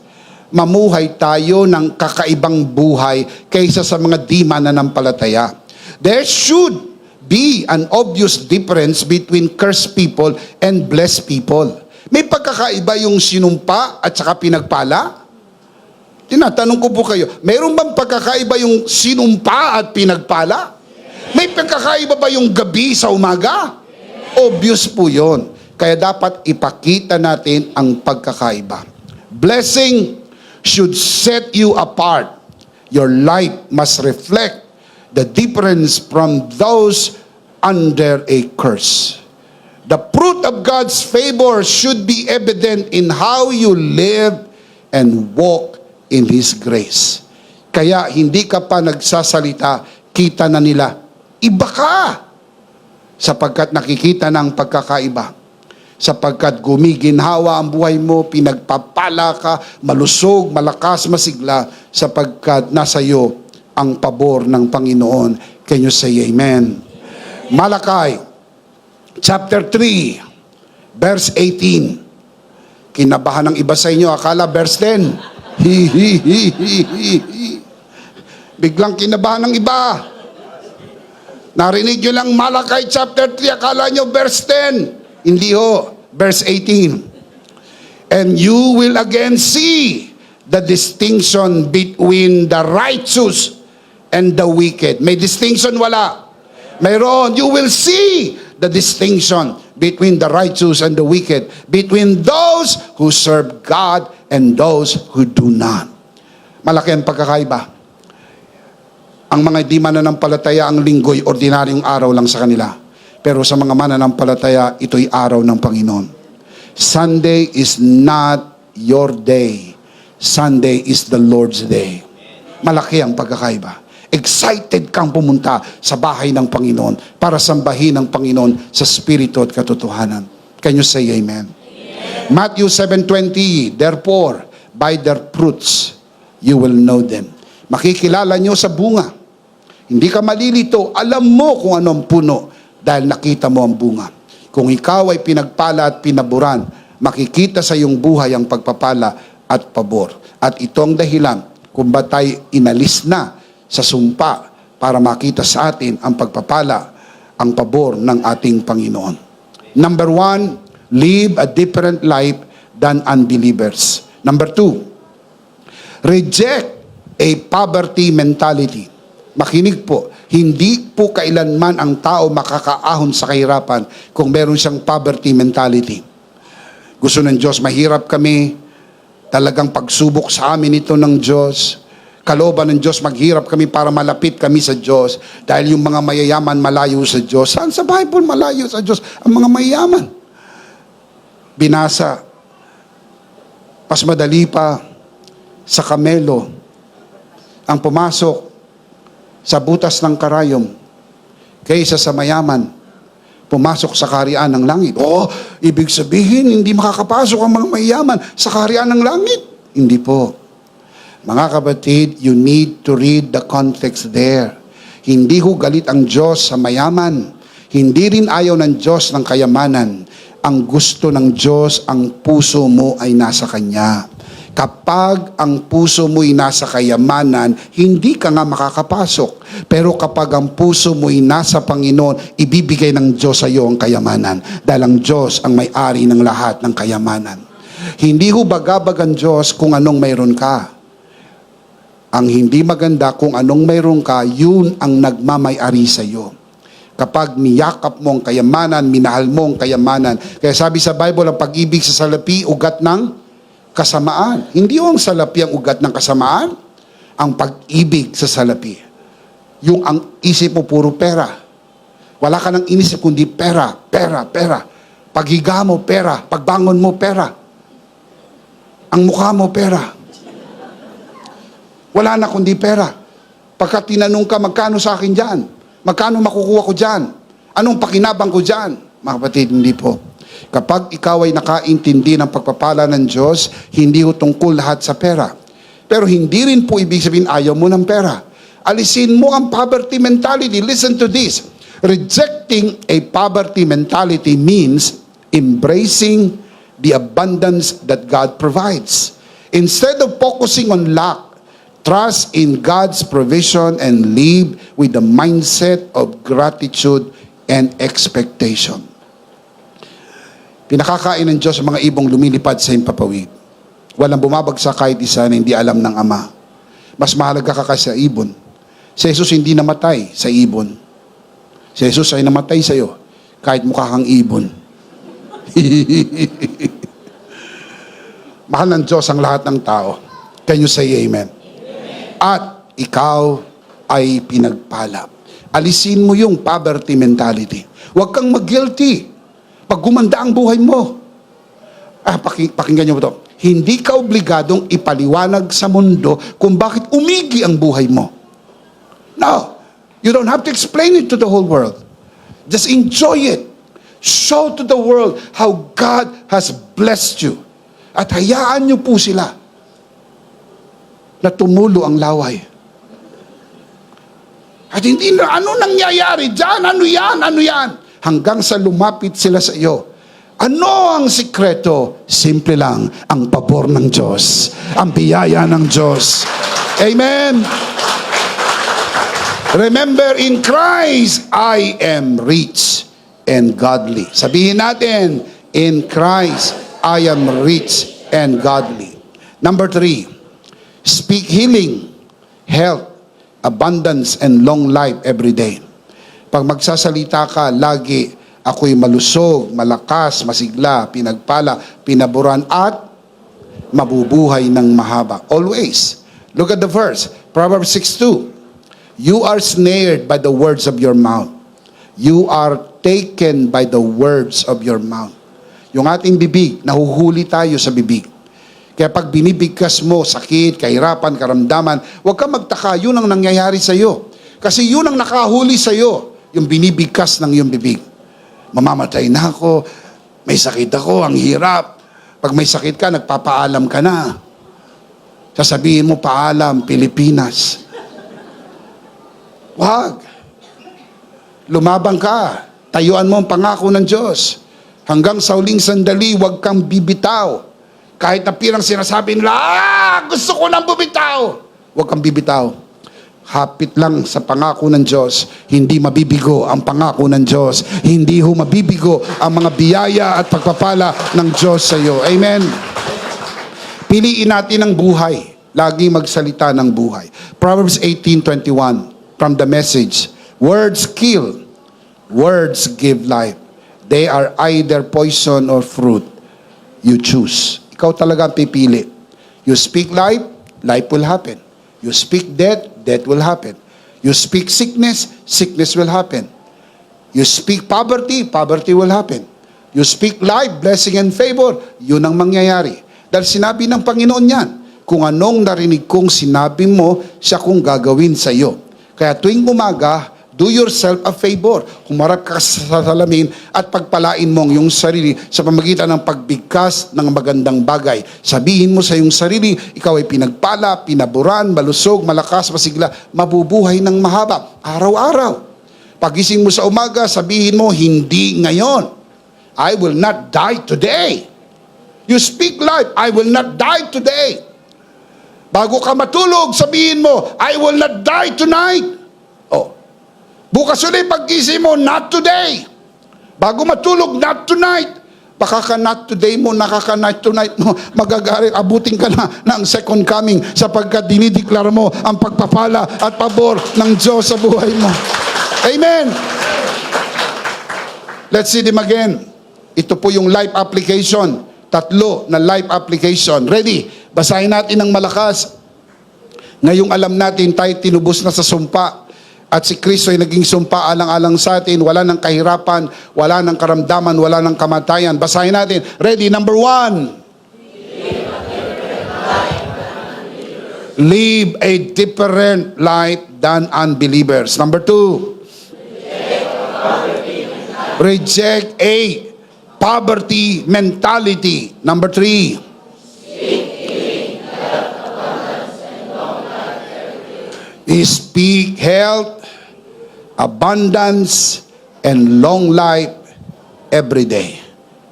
Mamuhay tayo ng kakaibang buhay kaysa sa mga di mananampalataya. There should be an obvious difference between cursed people and blessed people. May pagkakaiba yung sinumpa at saka pinagpala? Tinatanong ko po kayo, mayroon bang pagkakaiba yung sinumpa at pinagpala? May pagkakaiba ba yung gabi sa umaga? Obvious po yun. Kaya dapat ipakita natin ang pagkakaiba. Blessing should set you apart. Your life must reflect the difference from those under a curse. The fruit of God's favor should be evident in how you live and walk in His grace. Kaya hindi ka pa nagsasalita, kita na nila, iba ka! Sapagkat nakikita na ang pagkakaiba. Sapagkat gumiginhawa ang buhay mo, pinagpapala ka, malusog, malakas, masigla, sapagkat nasa iyo ang pabor ng Panginoon. Can you say amen? Malakay, chapter 3, verse 18. Kinabahan ng iba sa inyo, akala verse 10. Biglang kinabahan ng iba. Narinig nyo lang Malakay chapter 3, akala nyo verse 10. Hindi ho, verse 18. And you will again see the distinction between the righteous and the wicked. May distinction? Wala. Mayroon. You will see the distinction between the righteous and the wicked, between those who serve God and those who do not. Malaki ang pagkakaiba. Ang mga di mananampalataya, ang linggo'y ordinaryong araw lang sa kanila. Pero sa mga mananampalataya, ito'y araw ng Panginoon. Sunday is not your day. Sunday is the Lord's day. Malaki ang pagkakaiba. Excited kang pumunta sa bahay ng Panginoon para sambahin ng Panginoon sa spirito at katotohanan. Can you say amen? Matthew 7:20, therefore, by their fruits, you will know them. Makikilala nyo sa bunga. Hindi ka malilito, alam mo kung ano ang puno dahil nakita mo ang bunga. Kung ikaw ay pinagpala at pinaboran, makikita sa iyong buhay ang pagpapala at pabor. At ito ang dahilan kung ba't tayo inalis na sa sumpa para makita sa atin ang pagpapala, ang pabor ng ating Panginoon. Number 1, live a different life than unbelievers. Number 2, reject a poverty mentality. Makinig po, hindi po kailanman ang tao makakaahon sa kahirapan kung meron siyang poverty mentality. Gusto ng Diyos, mahirap kami, talagang pagsubok sa amin ito ng Diyos. Kalooban ng Diyos, maghirap kami para malapit kami sa Diyos dahil yung mga mayayaman malayo sa Diyos. Saan sa Bible malayo sa Diyos ang mga mayayaman? Binasa. Mas madali pa sa kamelo ang pumasok sa butas ng karayom kaysa sa mayaman pumasok sa kaharian ng langit. Oh, ibig sabihin, hindi makakapasok ang mga mayaman sa kaharian ng langit. Hindi po. Mga kapatid, you need to read the context there. Hindi ho galit ang Diyos sa mayaman. Hindi rin ayaw ng Diyos ng kayamanan. Ang gusto ng Diyos, ang puso mo ay nasa Kanya. Kapag ang puso mo'y nasa kayamanan, hindi ka nga makakapasok. Pero kapag ang puso mo'y nasa Panginoon, ibibigay ng Diyos sa iyo ang kayamanan. Dahil ang Diyos ang may-ari ng lahat ng kayamanan. Hindi ho bagabag ang Diyos kung anong mayroon ka. Ang hindi maganda kung anong mayroon ka, yun ang nagmamay-ari sa iyo. Kapag niyakap mo ang kayamanan, minahal mo ang kayamanan. Kaya sabi sa Bible, ang pag-ibig sa salapi, ugat ng kasamaan. Hindi yung salapi ang ugat ng kasamaan. Ang pag-ibig sa salapi. Yung ang isip mo puro pera. Wala ka nang inisip kundi pera, pera, pera. Paghiga mo, pera. Pagbangon mo, pera. Ang mukha mo, pera. Wala na kundi pera. Pagka tinanong ka, magkano sa akin dyan? Magkano makukuha ko dyan? Anong pakinabang ko dyan? Mga kapatid, hindi po. Kapag ikaw ay nakaintindi ng pagpapala ng Diyos, hindi ho tungkol lahat sa pera. Pero hindi rin po ibig sabihin ayaw mo ng pera. Alisin mo ang poverty mentality. Listen to this. Rejecting a poverty mentality means embracing the abundance that God provides. Instead of focusing on lack, trust in God's provision and live with the mindset of gratitude and expectation. Pinakakain ng Diyos ang mga ibong lumilipad sa himpapawid. Walang bumabagsak kahit isa na hindi alam ng Ama. Mas mahalaga ka sa ibon. Si Jesus hindi namatay sa ibon. Si Jesus ay namatay sa iyo kahit mukha kang ibon. Mahal ng Diyos ang lahat ng tao. Can you say amen? At ikaw ay pinagpala. Alisin mo yung poverty mentality. Huwag kang mag-guilty pag gumanda ang buhay mo. Pakinggan niyo ba ito? Hindi ka obligadong ipaliwanag sa mundo kung bakit umigi ang buhay mo. No. You don't have to explain it to the whole world. Just enjoy it. Show to the world how God has blessed you. At hayaan niyo po sila na tumulo ang laway. At hindi na, ano nangyayari dyan? Ano yan? Ano yan? Hanggang sa lumapit sila sa iyo. Ano ang sikreto? Simple lang, ang pabor ng Diyos. Ang biyaya ng Diyos. Amen? Remember, in Christ, I am rich and godly. Sabihin natin, in Christ, I am rich and godly. Number 3, speak healing, health, abundance, and long life every day. Pag magsasalita ka, lagi, ako'y malusog, malakas, masigla, pinagpala, pinaboran, at mabubuhay ng mahaba. Always. Look at the verse. Proverbs 6:2. You are snared by the words of your mouth. You are taken by the words of your mouth. Yung ating bibig, nahuhuli tayo sa bibig. Kaya pag binibigkas mo, sakit, kahirapan, karamdaman, huwag kang magtaka, yun ang nangyayari sa iyo. Kasi yun ang nakahuli sa iyo, yung binibigkas ng iyong bibig. Mamamatay na ako, may sakit ako, ang hirap. Pag may sakit ka, nagpapaalam ka na. Sasabihin mo, paalam, Pilipinas. Wag. Lumabang ka. Tayuan mo ang pangako ng Diyos. Hanggang sa huling sandali, huwag kang bibitaw. Kahit na pirang sinasabi nila, gusto ko nang bumitaw. Huwag kang bibitaw. Hapit lang sa pangako ng Diyos. Hindi mabibigo ang pangako ng Diyos. Hindi ho mabibigo ang mga biyaya at pagpapala ng Diyos sa iyo. Amen. Piliin natin ang buhay. Lagi magsalita ng buhay. Proverbs 18:21 from the Message. Words kill. Words give life. They are either poison or fruit. You choose. Ikaw talaga ang pipili. You speak life, life will happen. You speak death, death will happen. You speak sickness, sickness will happen. You speak poverty, poverty will happen. You speak life, blessing and favor, yun ang mangyayari. Dahil sinabi ng Panginoon yan, kung anong narinig kong sinabi mo, siya kung gagawin sa iyo. Kaya tuwing umaga, do yourself a favor. Humarap ka sa salamin at pagpalain mo ang iyong sarili sa pamagitan ng pagbigkas ng magandang bagay. Sabihin mo sa iyong sarili, ikaw ay pinagpala, pinaburan, malusog, malakas, masigla, mabubuhay ng mahaba, araw-araw. Pagising mo sa umaga, sabihin mo, hindi ngayon. I will not die today. You speak life, I will not die today. Bago ka matulog, sabihin mo, I will not die tonight. Bukas ulit paggising mo, not today. Bago matulog, not tonight. Baka ka not today mo, nakaka-not tonight mo, magagalit, abutin ka na ng second coming sapagkat dinideklara mo ang pagpapala at pabor ng Diyos sa buhay mo. Amen. Let's see them again. Ito po yung life application. 3 na life application. Ready? Basahin natin ng malakas. Ngayong alam natin tayo tinubos na sa sumpa. At si Kristo ay naging sumpa alang-alang sa atin. Wala ng kahirapan, wala ng karamdaman, wala ng kamatayan. Basahin natin. Ready? Number 1. Live a different life than unbelievers. Number 2. Reject a poverty mentality. Number 3. Speak health, abundance, and long life every day.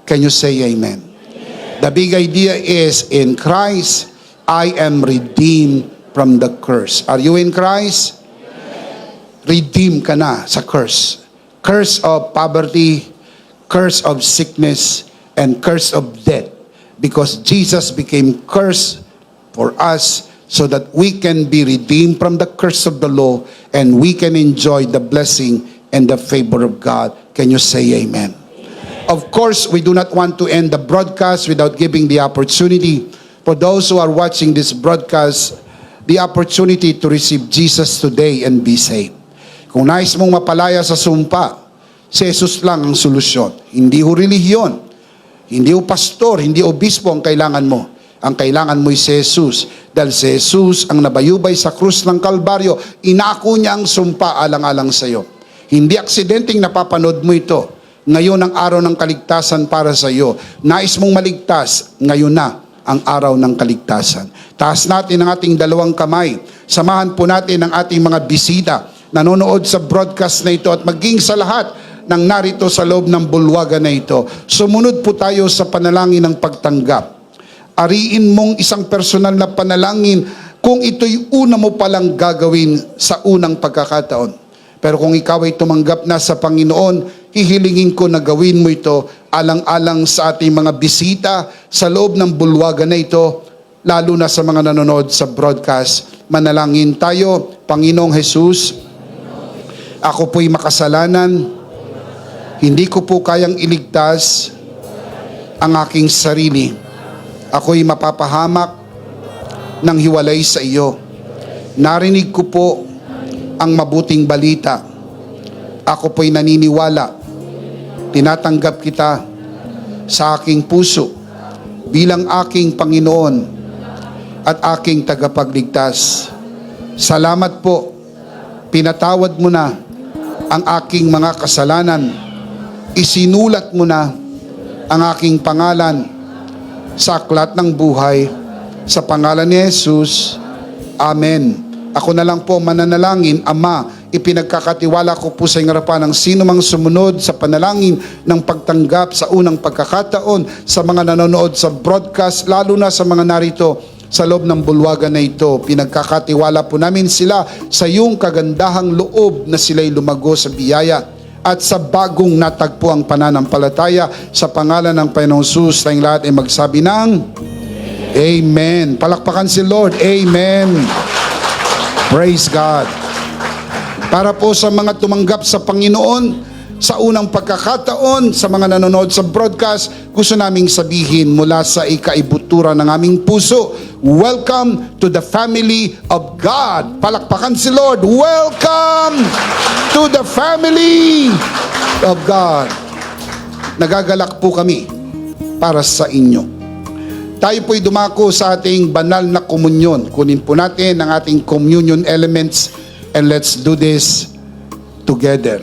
Can you say amen? The big idea is, in Christ, I am redeemed from the curse. Are you in Christ? Redeemed ka na sa curse. Curse of poverty, curse of sickness, and curse of death. Because Jesus became curse for us, so that we can be redeemed from the curse of the law and we can enjoy the blessing and the favor of God. Can you say amen? Of course, we do not want to end the broadcast without giving the opportunity for those who are watching this broadcast, the opportunity to receive Jesus today and be saved. Kung nais mong mapalaya sa sumpa, si Jesus lang ang solusyon. Hindi ho relihiyon, hindi ho pastor, hindi obispo ang kailangan mo. Ang kailangan mo ay si Jesus. Dahil si Jesus ang nabayubay sa krus ng Kalbaryo, inako niya ang sumpa alang-alang sa iyo. Hindi aksidenteng napapanood mo ito. Ngayon ang araw ng kaligtasan para sa iyo. Nais mong maligtas, ngayon na ang araw ng kaligtasan. Taas natin ang ating 2 kamay. Samahan po natin ang ating mga bisita nanonood sa broadcast na ito at maging sa lahat ng narito sa loob ng bulwagan na ito. Sumunod po tayo sa panalangin ng pagtanggap. Ariin mong isang personal na panalangin kung ito'y una mo palang gagawin sa unang pagkakataon. Pero kung ikaw ay tumanggap na sa Panginoon, hihilingin ko na gawin mo ito alang-alang sa ating mga bisita sa loob ng bulwagan na ito, lalo na sa mga nanonood sa broadcast. Manalangin tayo. Panginoong Jesus, ako po'y makasalanan. Hindi ko po kayang iligtas ang aking sarili. Ako'y mapapahamak ng hiwalay sa iyo. Narinig ko po ang mabuting balita. Ako po'y naniniwala, tinatanggap kita sa aking puso bilang aking Panginoon at aking tagapagligtas. Salamat po, pinatawad mo na ang aking mga kasalanan. Isinulat mo na ang aking pangalan sa aklat ng buhay. Sa pangalan ni Jesus, Amen. Ako na lang po mananalangin, Ama, ipinagkakatiwala ko po sa harapan ng sino mang sumunod sa panalangin ng pagtanggap sa unang pagkakataon, sa mga nanonood sa broadcast, lalo na sa mga narito sa loob ng bulwagan na ito. Pinagkakatiwala po namin sila sa iyong kagandahang loob na sila'y lumago sa biyaya at sa bagong natagpo ang pananampalataya. Sa pangalan ng Panginoong Jesus, tayong lahat ay magsabi ng Amen. Palakpakan si Lord. Amen. Praise God. Para po sa mga tumanggap sa Panginoon sa unang pagkakataon, sa mga nanonood sa broadcast, gusto naming sabihin mula sa ikaibutura ng aming puso, welcome to the family of God. Palakpakan si Lord. Welcome to the family of God. Nagagalak po kami para sa inyo. Tayo po'y dumako sa ating banal na komunyon. Kunin po natin ang ating communion elements and let's do this together.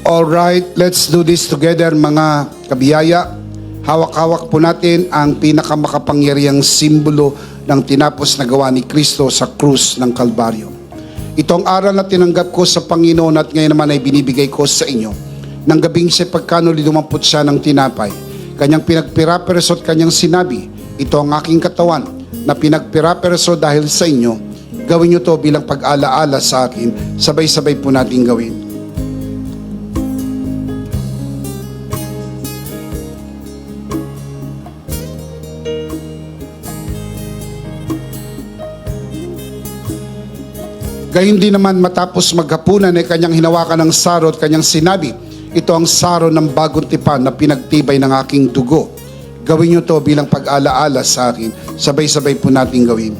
Alright, let's do this together mga kabiyaya. Hawak-hawak po natin ang pinakamakapangyarihang simbolo ng tinapos na gawa ni Kristo sa krus ng Kalbaryo. Itong aral na tinanggap ko sa Panginoon at ngayon naman ay binibigay ko sa inyo. Nang gabing siya pagkanuli dumampot siya ng tinapay, kanyang pinagpira-perso at kanyang sinabi, ito ang aking katawan na pinagpira-perso dahil sa inyo. Gawin niyo to bilang pag-alaala sa akin. Sabay-sabay po natin gawin. Gayun din naman matapos maghapunan ay kanyang hinawakan ng saro at kanyang sinabi, ito ang saro ng bagong tipan na pinagtibay ng aking dugo. Gawin niyo to bilang pag-alaala sa akin. Sabay-sabay po natin gawin.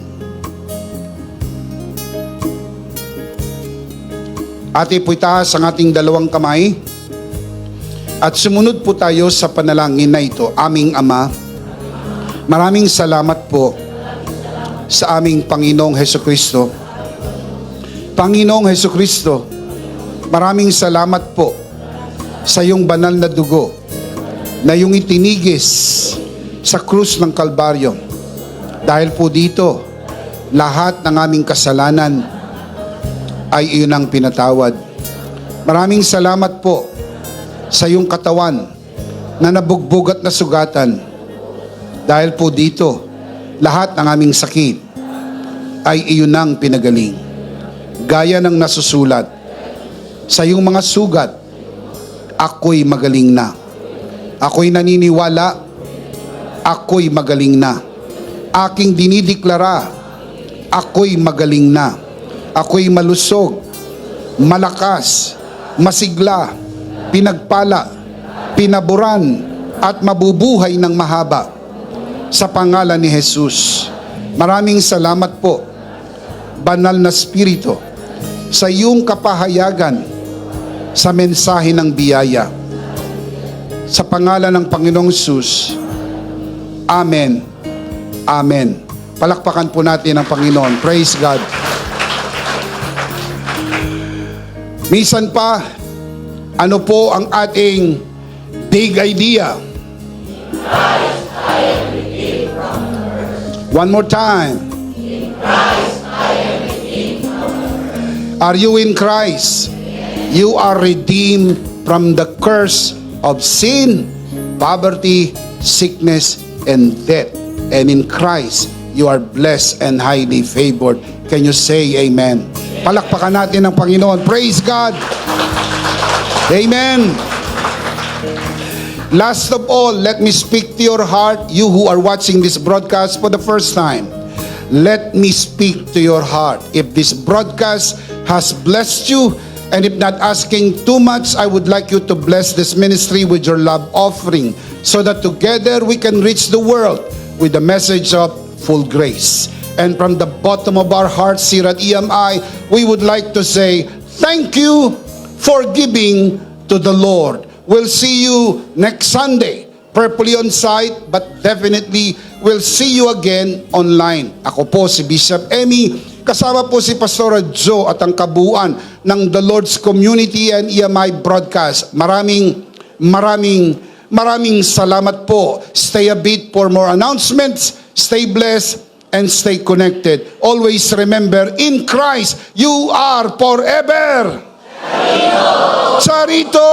Ate po itaas ang ating dalawang kamay at sumunod po tayo sa panalangin na ito. Aming Ama, maraming salamat po sa aming Panginoong Hesukristo. Panginoong Hesukristo, maraming salamat po sa iyong banal na dugo na iyong itinigis sa krus ng Kalbaryo. Dahil po dito, lahat ng aming kasalanan ay iyon ang pinatawad. Maraming salamat po sa iyong katawan na nabugbog at nasugatan. Dahil po dito, lahat ng aming sakit ay iyon ang pinagaling. Gaya ng nasusulat, sa iyong mga sugat, ako'y magaling na. Ako'y naniniwala, ako'y magaling na. Aking dinideklara, ako'y magaling na. Ako'y malusog, malakas, masigla, pinagpala, pinaburan, at mabubuhay ng mahaba. Sa pangalan ni Jesus, maraming salamat po, Banal na Espiritu, sa iyong kapahayagan sa mensahe ng biyaya. Sa pangalan ng Panginoong Jesus, Amen. Amen. Palakpakan po natin ang Panginoon. Praise God. Minsan pa, ano po ang ating big idea? One more time. Are you in Christ? You are redeemed from the curse of sin, poverty, sickness, and death. And in Christ, you are blessed and highly favored. Can you say amen? Palakpakan natin ang Panginoon. Praise God. Amen. Last of all, let me speak to your heart, you who are watching this broadcast for the first time. Let me speak to your heart. If this broadcast has blessed you, and if not asking too much, I would like you to bless this ministry with your love offering so that together we can reach the world with the message of full grace. And from the bottom of our hearts here at EMI, we would like to say, thank you for giving to the Lord. We'll see you next Sunday, prayerfully on site, but definitely we'll see you again online. Ako po si Bishop Emmy, kasama po si Pastora Joe at ang kabuuan ng The Lord's Community and EMI Broadcast. Maraming salamat po. Stay a bit for more announcements. Stay blessed and stay connected. Always remember, in Christ, you are forever. Charito!